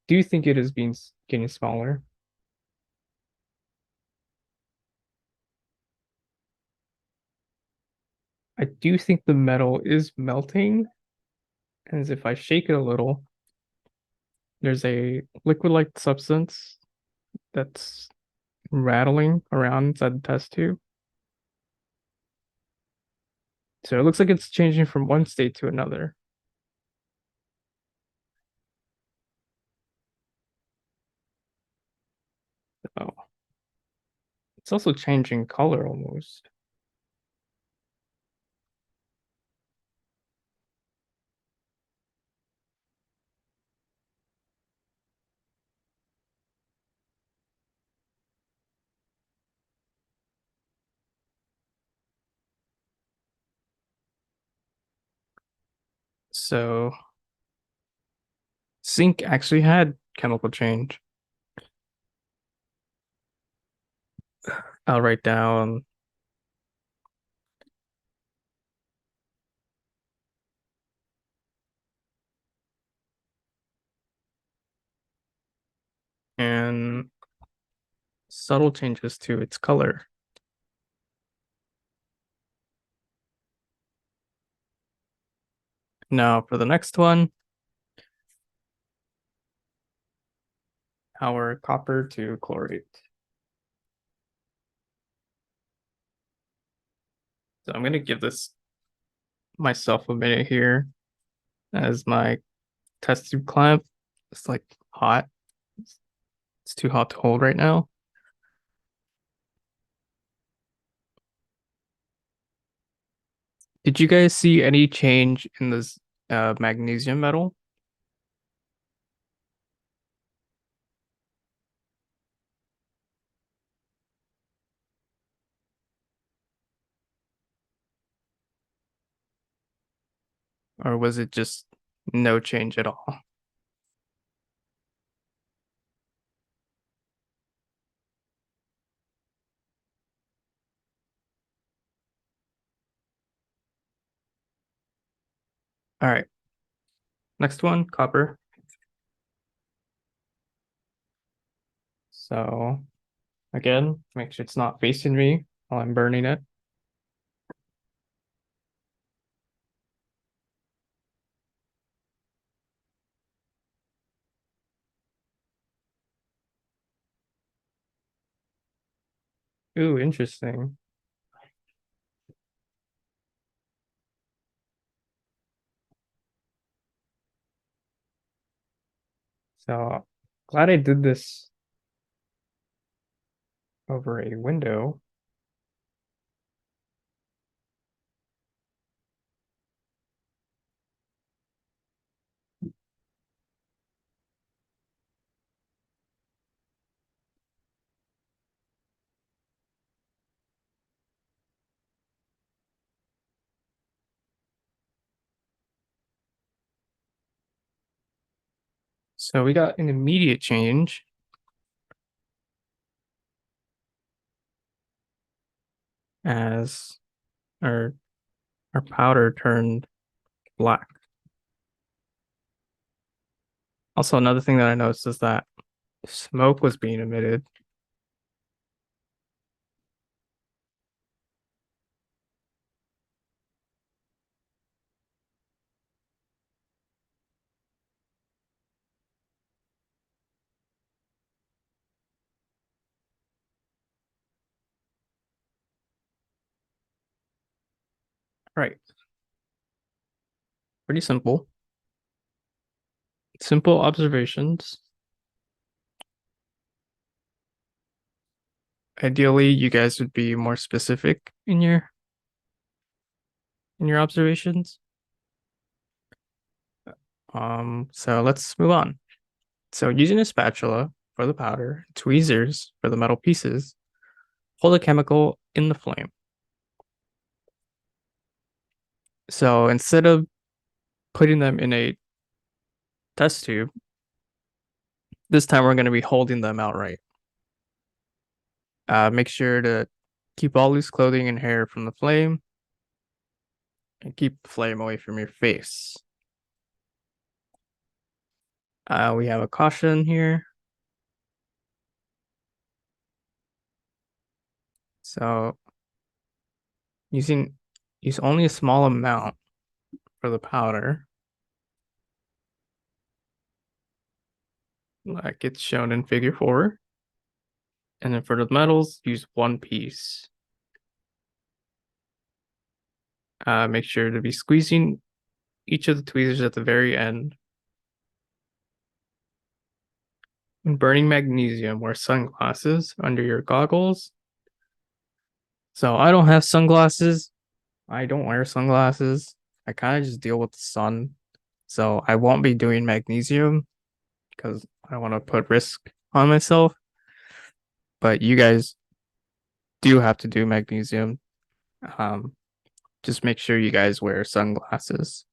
do you think it is getting smaller? I do think the metal is melting, as if I shake it a little, there's a liquid-like substance that's rattling around inside the test tube. So it looks like it's changing from one state to another. Oh, it's also changing color almost. So zinc actually had chemical change. I'll write down and subtle changes to its color. Now for the next one, our copper to chlorate. So I'm gonna give this myself a minute here as my test tube clamp is like hot. It's too hot to hold right now. Did you guys see any change in this magnesium metal? Or was it just no change at all? All right. Next one, copper. So again, make sure it's not facing me while I'm burning it. Ooh, interesting. So glad I did this over a window. So we got an immediate change. As our powder turned black. Also, another thing that I noticed is that smoke was being emitted. Right. Pretty simple. Simple observations. Ideally, you guys would be more specific in your observations. So let's move on. So using a spatula for the powder, tweezers for the metal pieces, hold a chemical in the flame. So instead of putting them in a test tube, this time we're going to be holding them outright. Make sure to keep all loose clothing and hair from the flame and keep the flame away from your face. We have a caution here. So use only a small amount for the powder. Like it's shown in figure 4. And then for the metals, use one piece. Make sure to be squeezing each of the tweezers at the very end. When burning magnesium, wear sunglasses under your goggles. So I don't have sunglasses. I don't wear sunglasses. I kind of just deal with the sun. So I won't be doing magnesium because I don't want to put risk on myself. But you guys do have to do magnesium. Just make sure you guys wear sunglasses.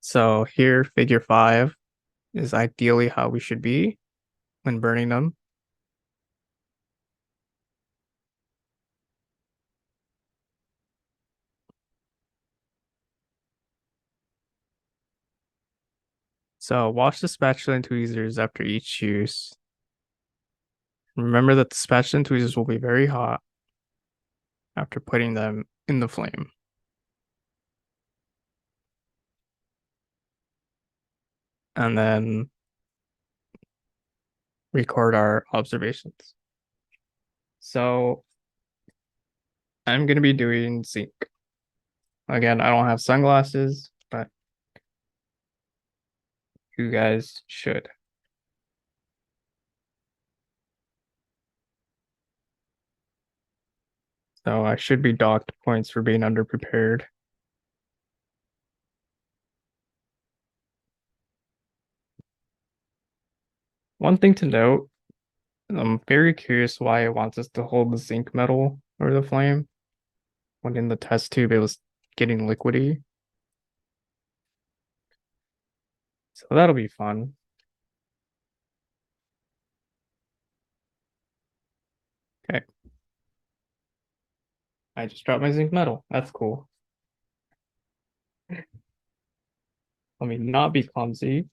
So here, figure 5 is ideally how we should be when burning them. So wash the spatula and tweezers after each use. Remember that the spatula and tweezers will be very hot after putting them in the flame. And then record our observations. So I'm going to be doing zinc. Again, I don't have sunglasses, but you guys should. So I should be docked points for being underprepared. One thing to note, I'm very curious why it wants us to hold the zinc metal over the flame when in the test tube it was getting liquidy. So that'll be fun. Okay. I just dropped my zinc metal. That's cool. Let me not be clumsy.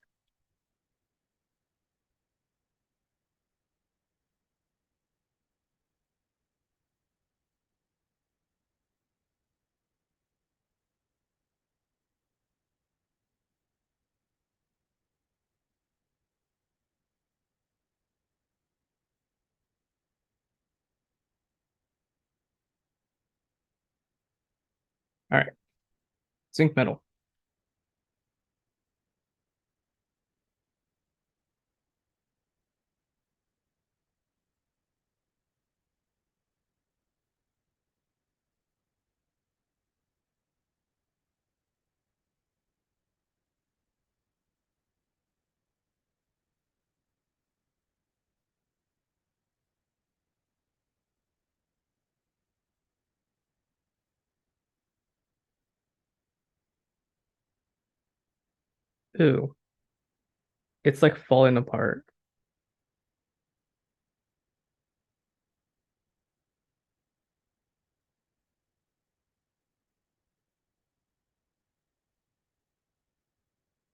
All right. Zinc metal. Ew. It's like falling apart.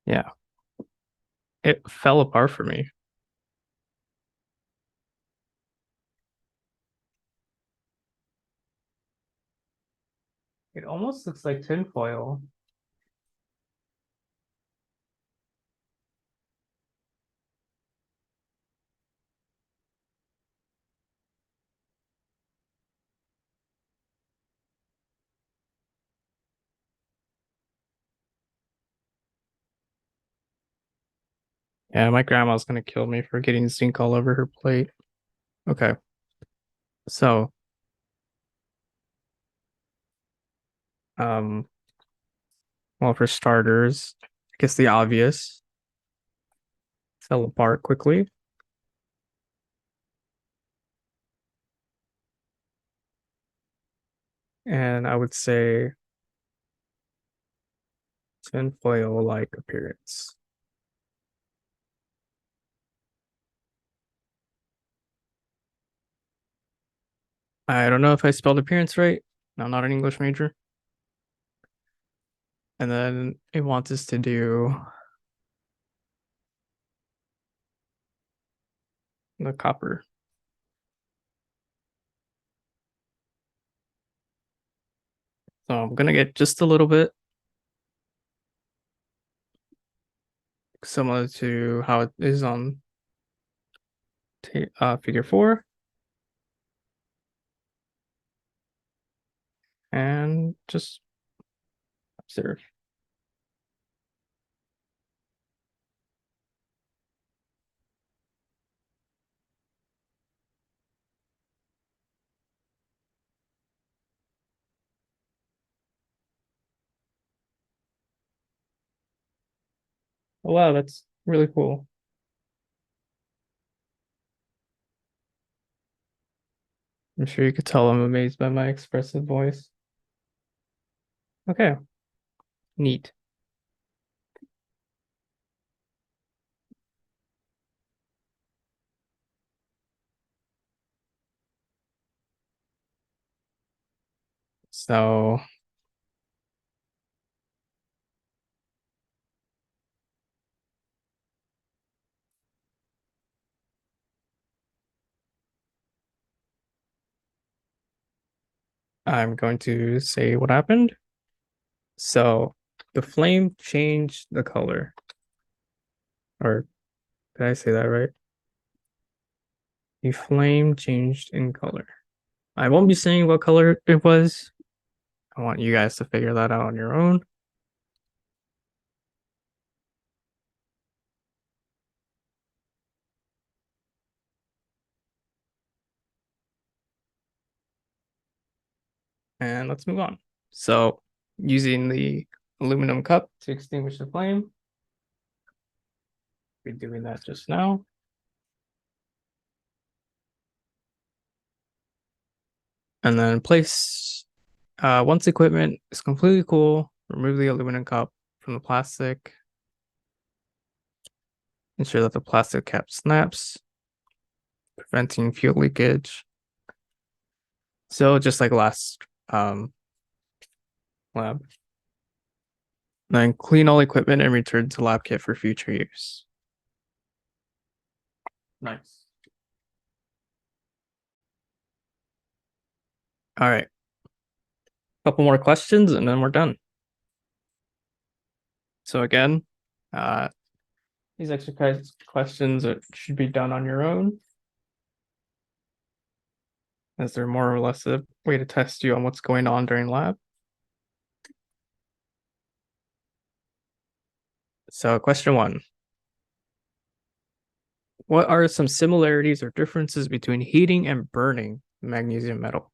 Yeah. It fell apart for me. It almost looks like tinfoil. Yeah, my grandma's gonna kill me for getting zinc all over her plate. Okay. So, um, well, for starters, I guess the obvious fell apart quickly. And I would say tinfoil-like appearance. I don't know if I spelled appearance right. I'm not an English major. And then it wants us to do the copper. So I'm gonna get just a little bit similar to how it is on figure 4. And just observe. Oh, wow, that's really cool. I'm sure you could tell I'm amazed by my expressive voice. Okay, neat. So I'm going to say what happened. So the flame changed the color. Or did I say that right? The flame changed in color. I won't be saying what color it was. I want you guys to figure that out on your own. And let's move on. So using the aluminum cup to extinguish the flame. We're doing that just now. And then place, once equipment is completely cool, remove the aluminum cup from the plastic. Ensure that the plastic cap snaps, preventing fuel leakage. So just like last lab. Then clean all equipment and return to lab kit for future use. Nice. All right. Couple more questions and then we're done. So again, these exercise questions should be done on your own, as they're more or less a way to test you on what's going on during lab. So question 1. What are some similarities or differences between heating and burning magnesium metal?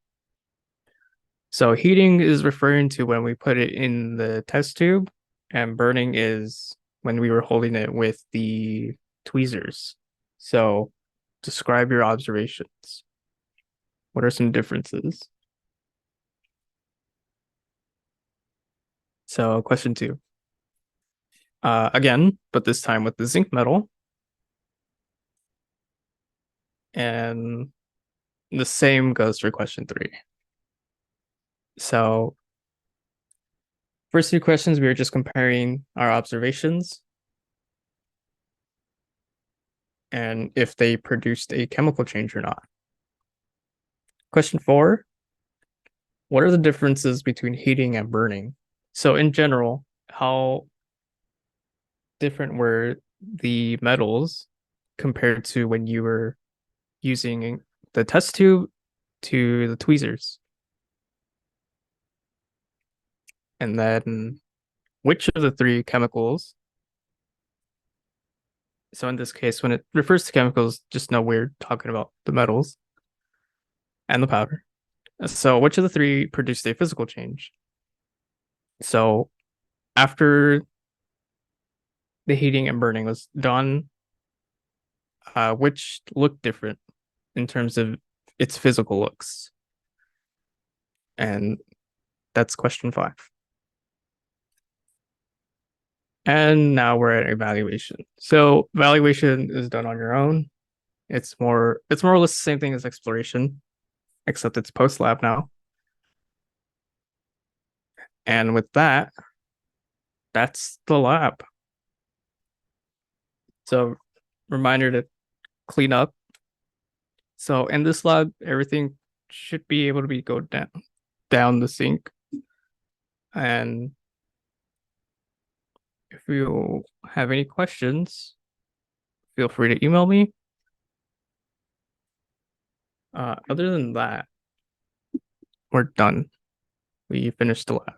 So heating is referring to when we put it in the test tube, and burning is when we were holding it with the tweezers. So describe your observations. What are some differences? So question 2. again, but this time with the zinc metal. And the same goes for question 3. So first 2 questions, we were just comparing our observations and if they produced a chemical change or not. Question 4, what are the differences between heating and burning? So in general, how different were the metals compared to when you were using the test tube to the tweezers? And then which of the 3 chemicals, so in this case, when it refers to chemicals, just know we're talking about the metals and the powder. So which of the 3 produced a physical change? So after the heating and burning was done, which looked different in terms of its physical looks? And that's question 5. And now we're at evaluation. So evaluation is done on your own. It's more or less the same thing as exploration, except it's post lab now. And with that, that's the lab. So reminder to clean up. So in this lab, everything should be able to be go down the sink. And if you have any questions, feel free to email me. Other than that, we're done. We finished the lab.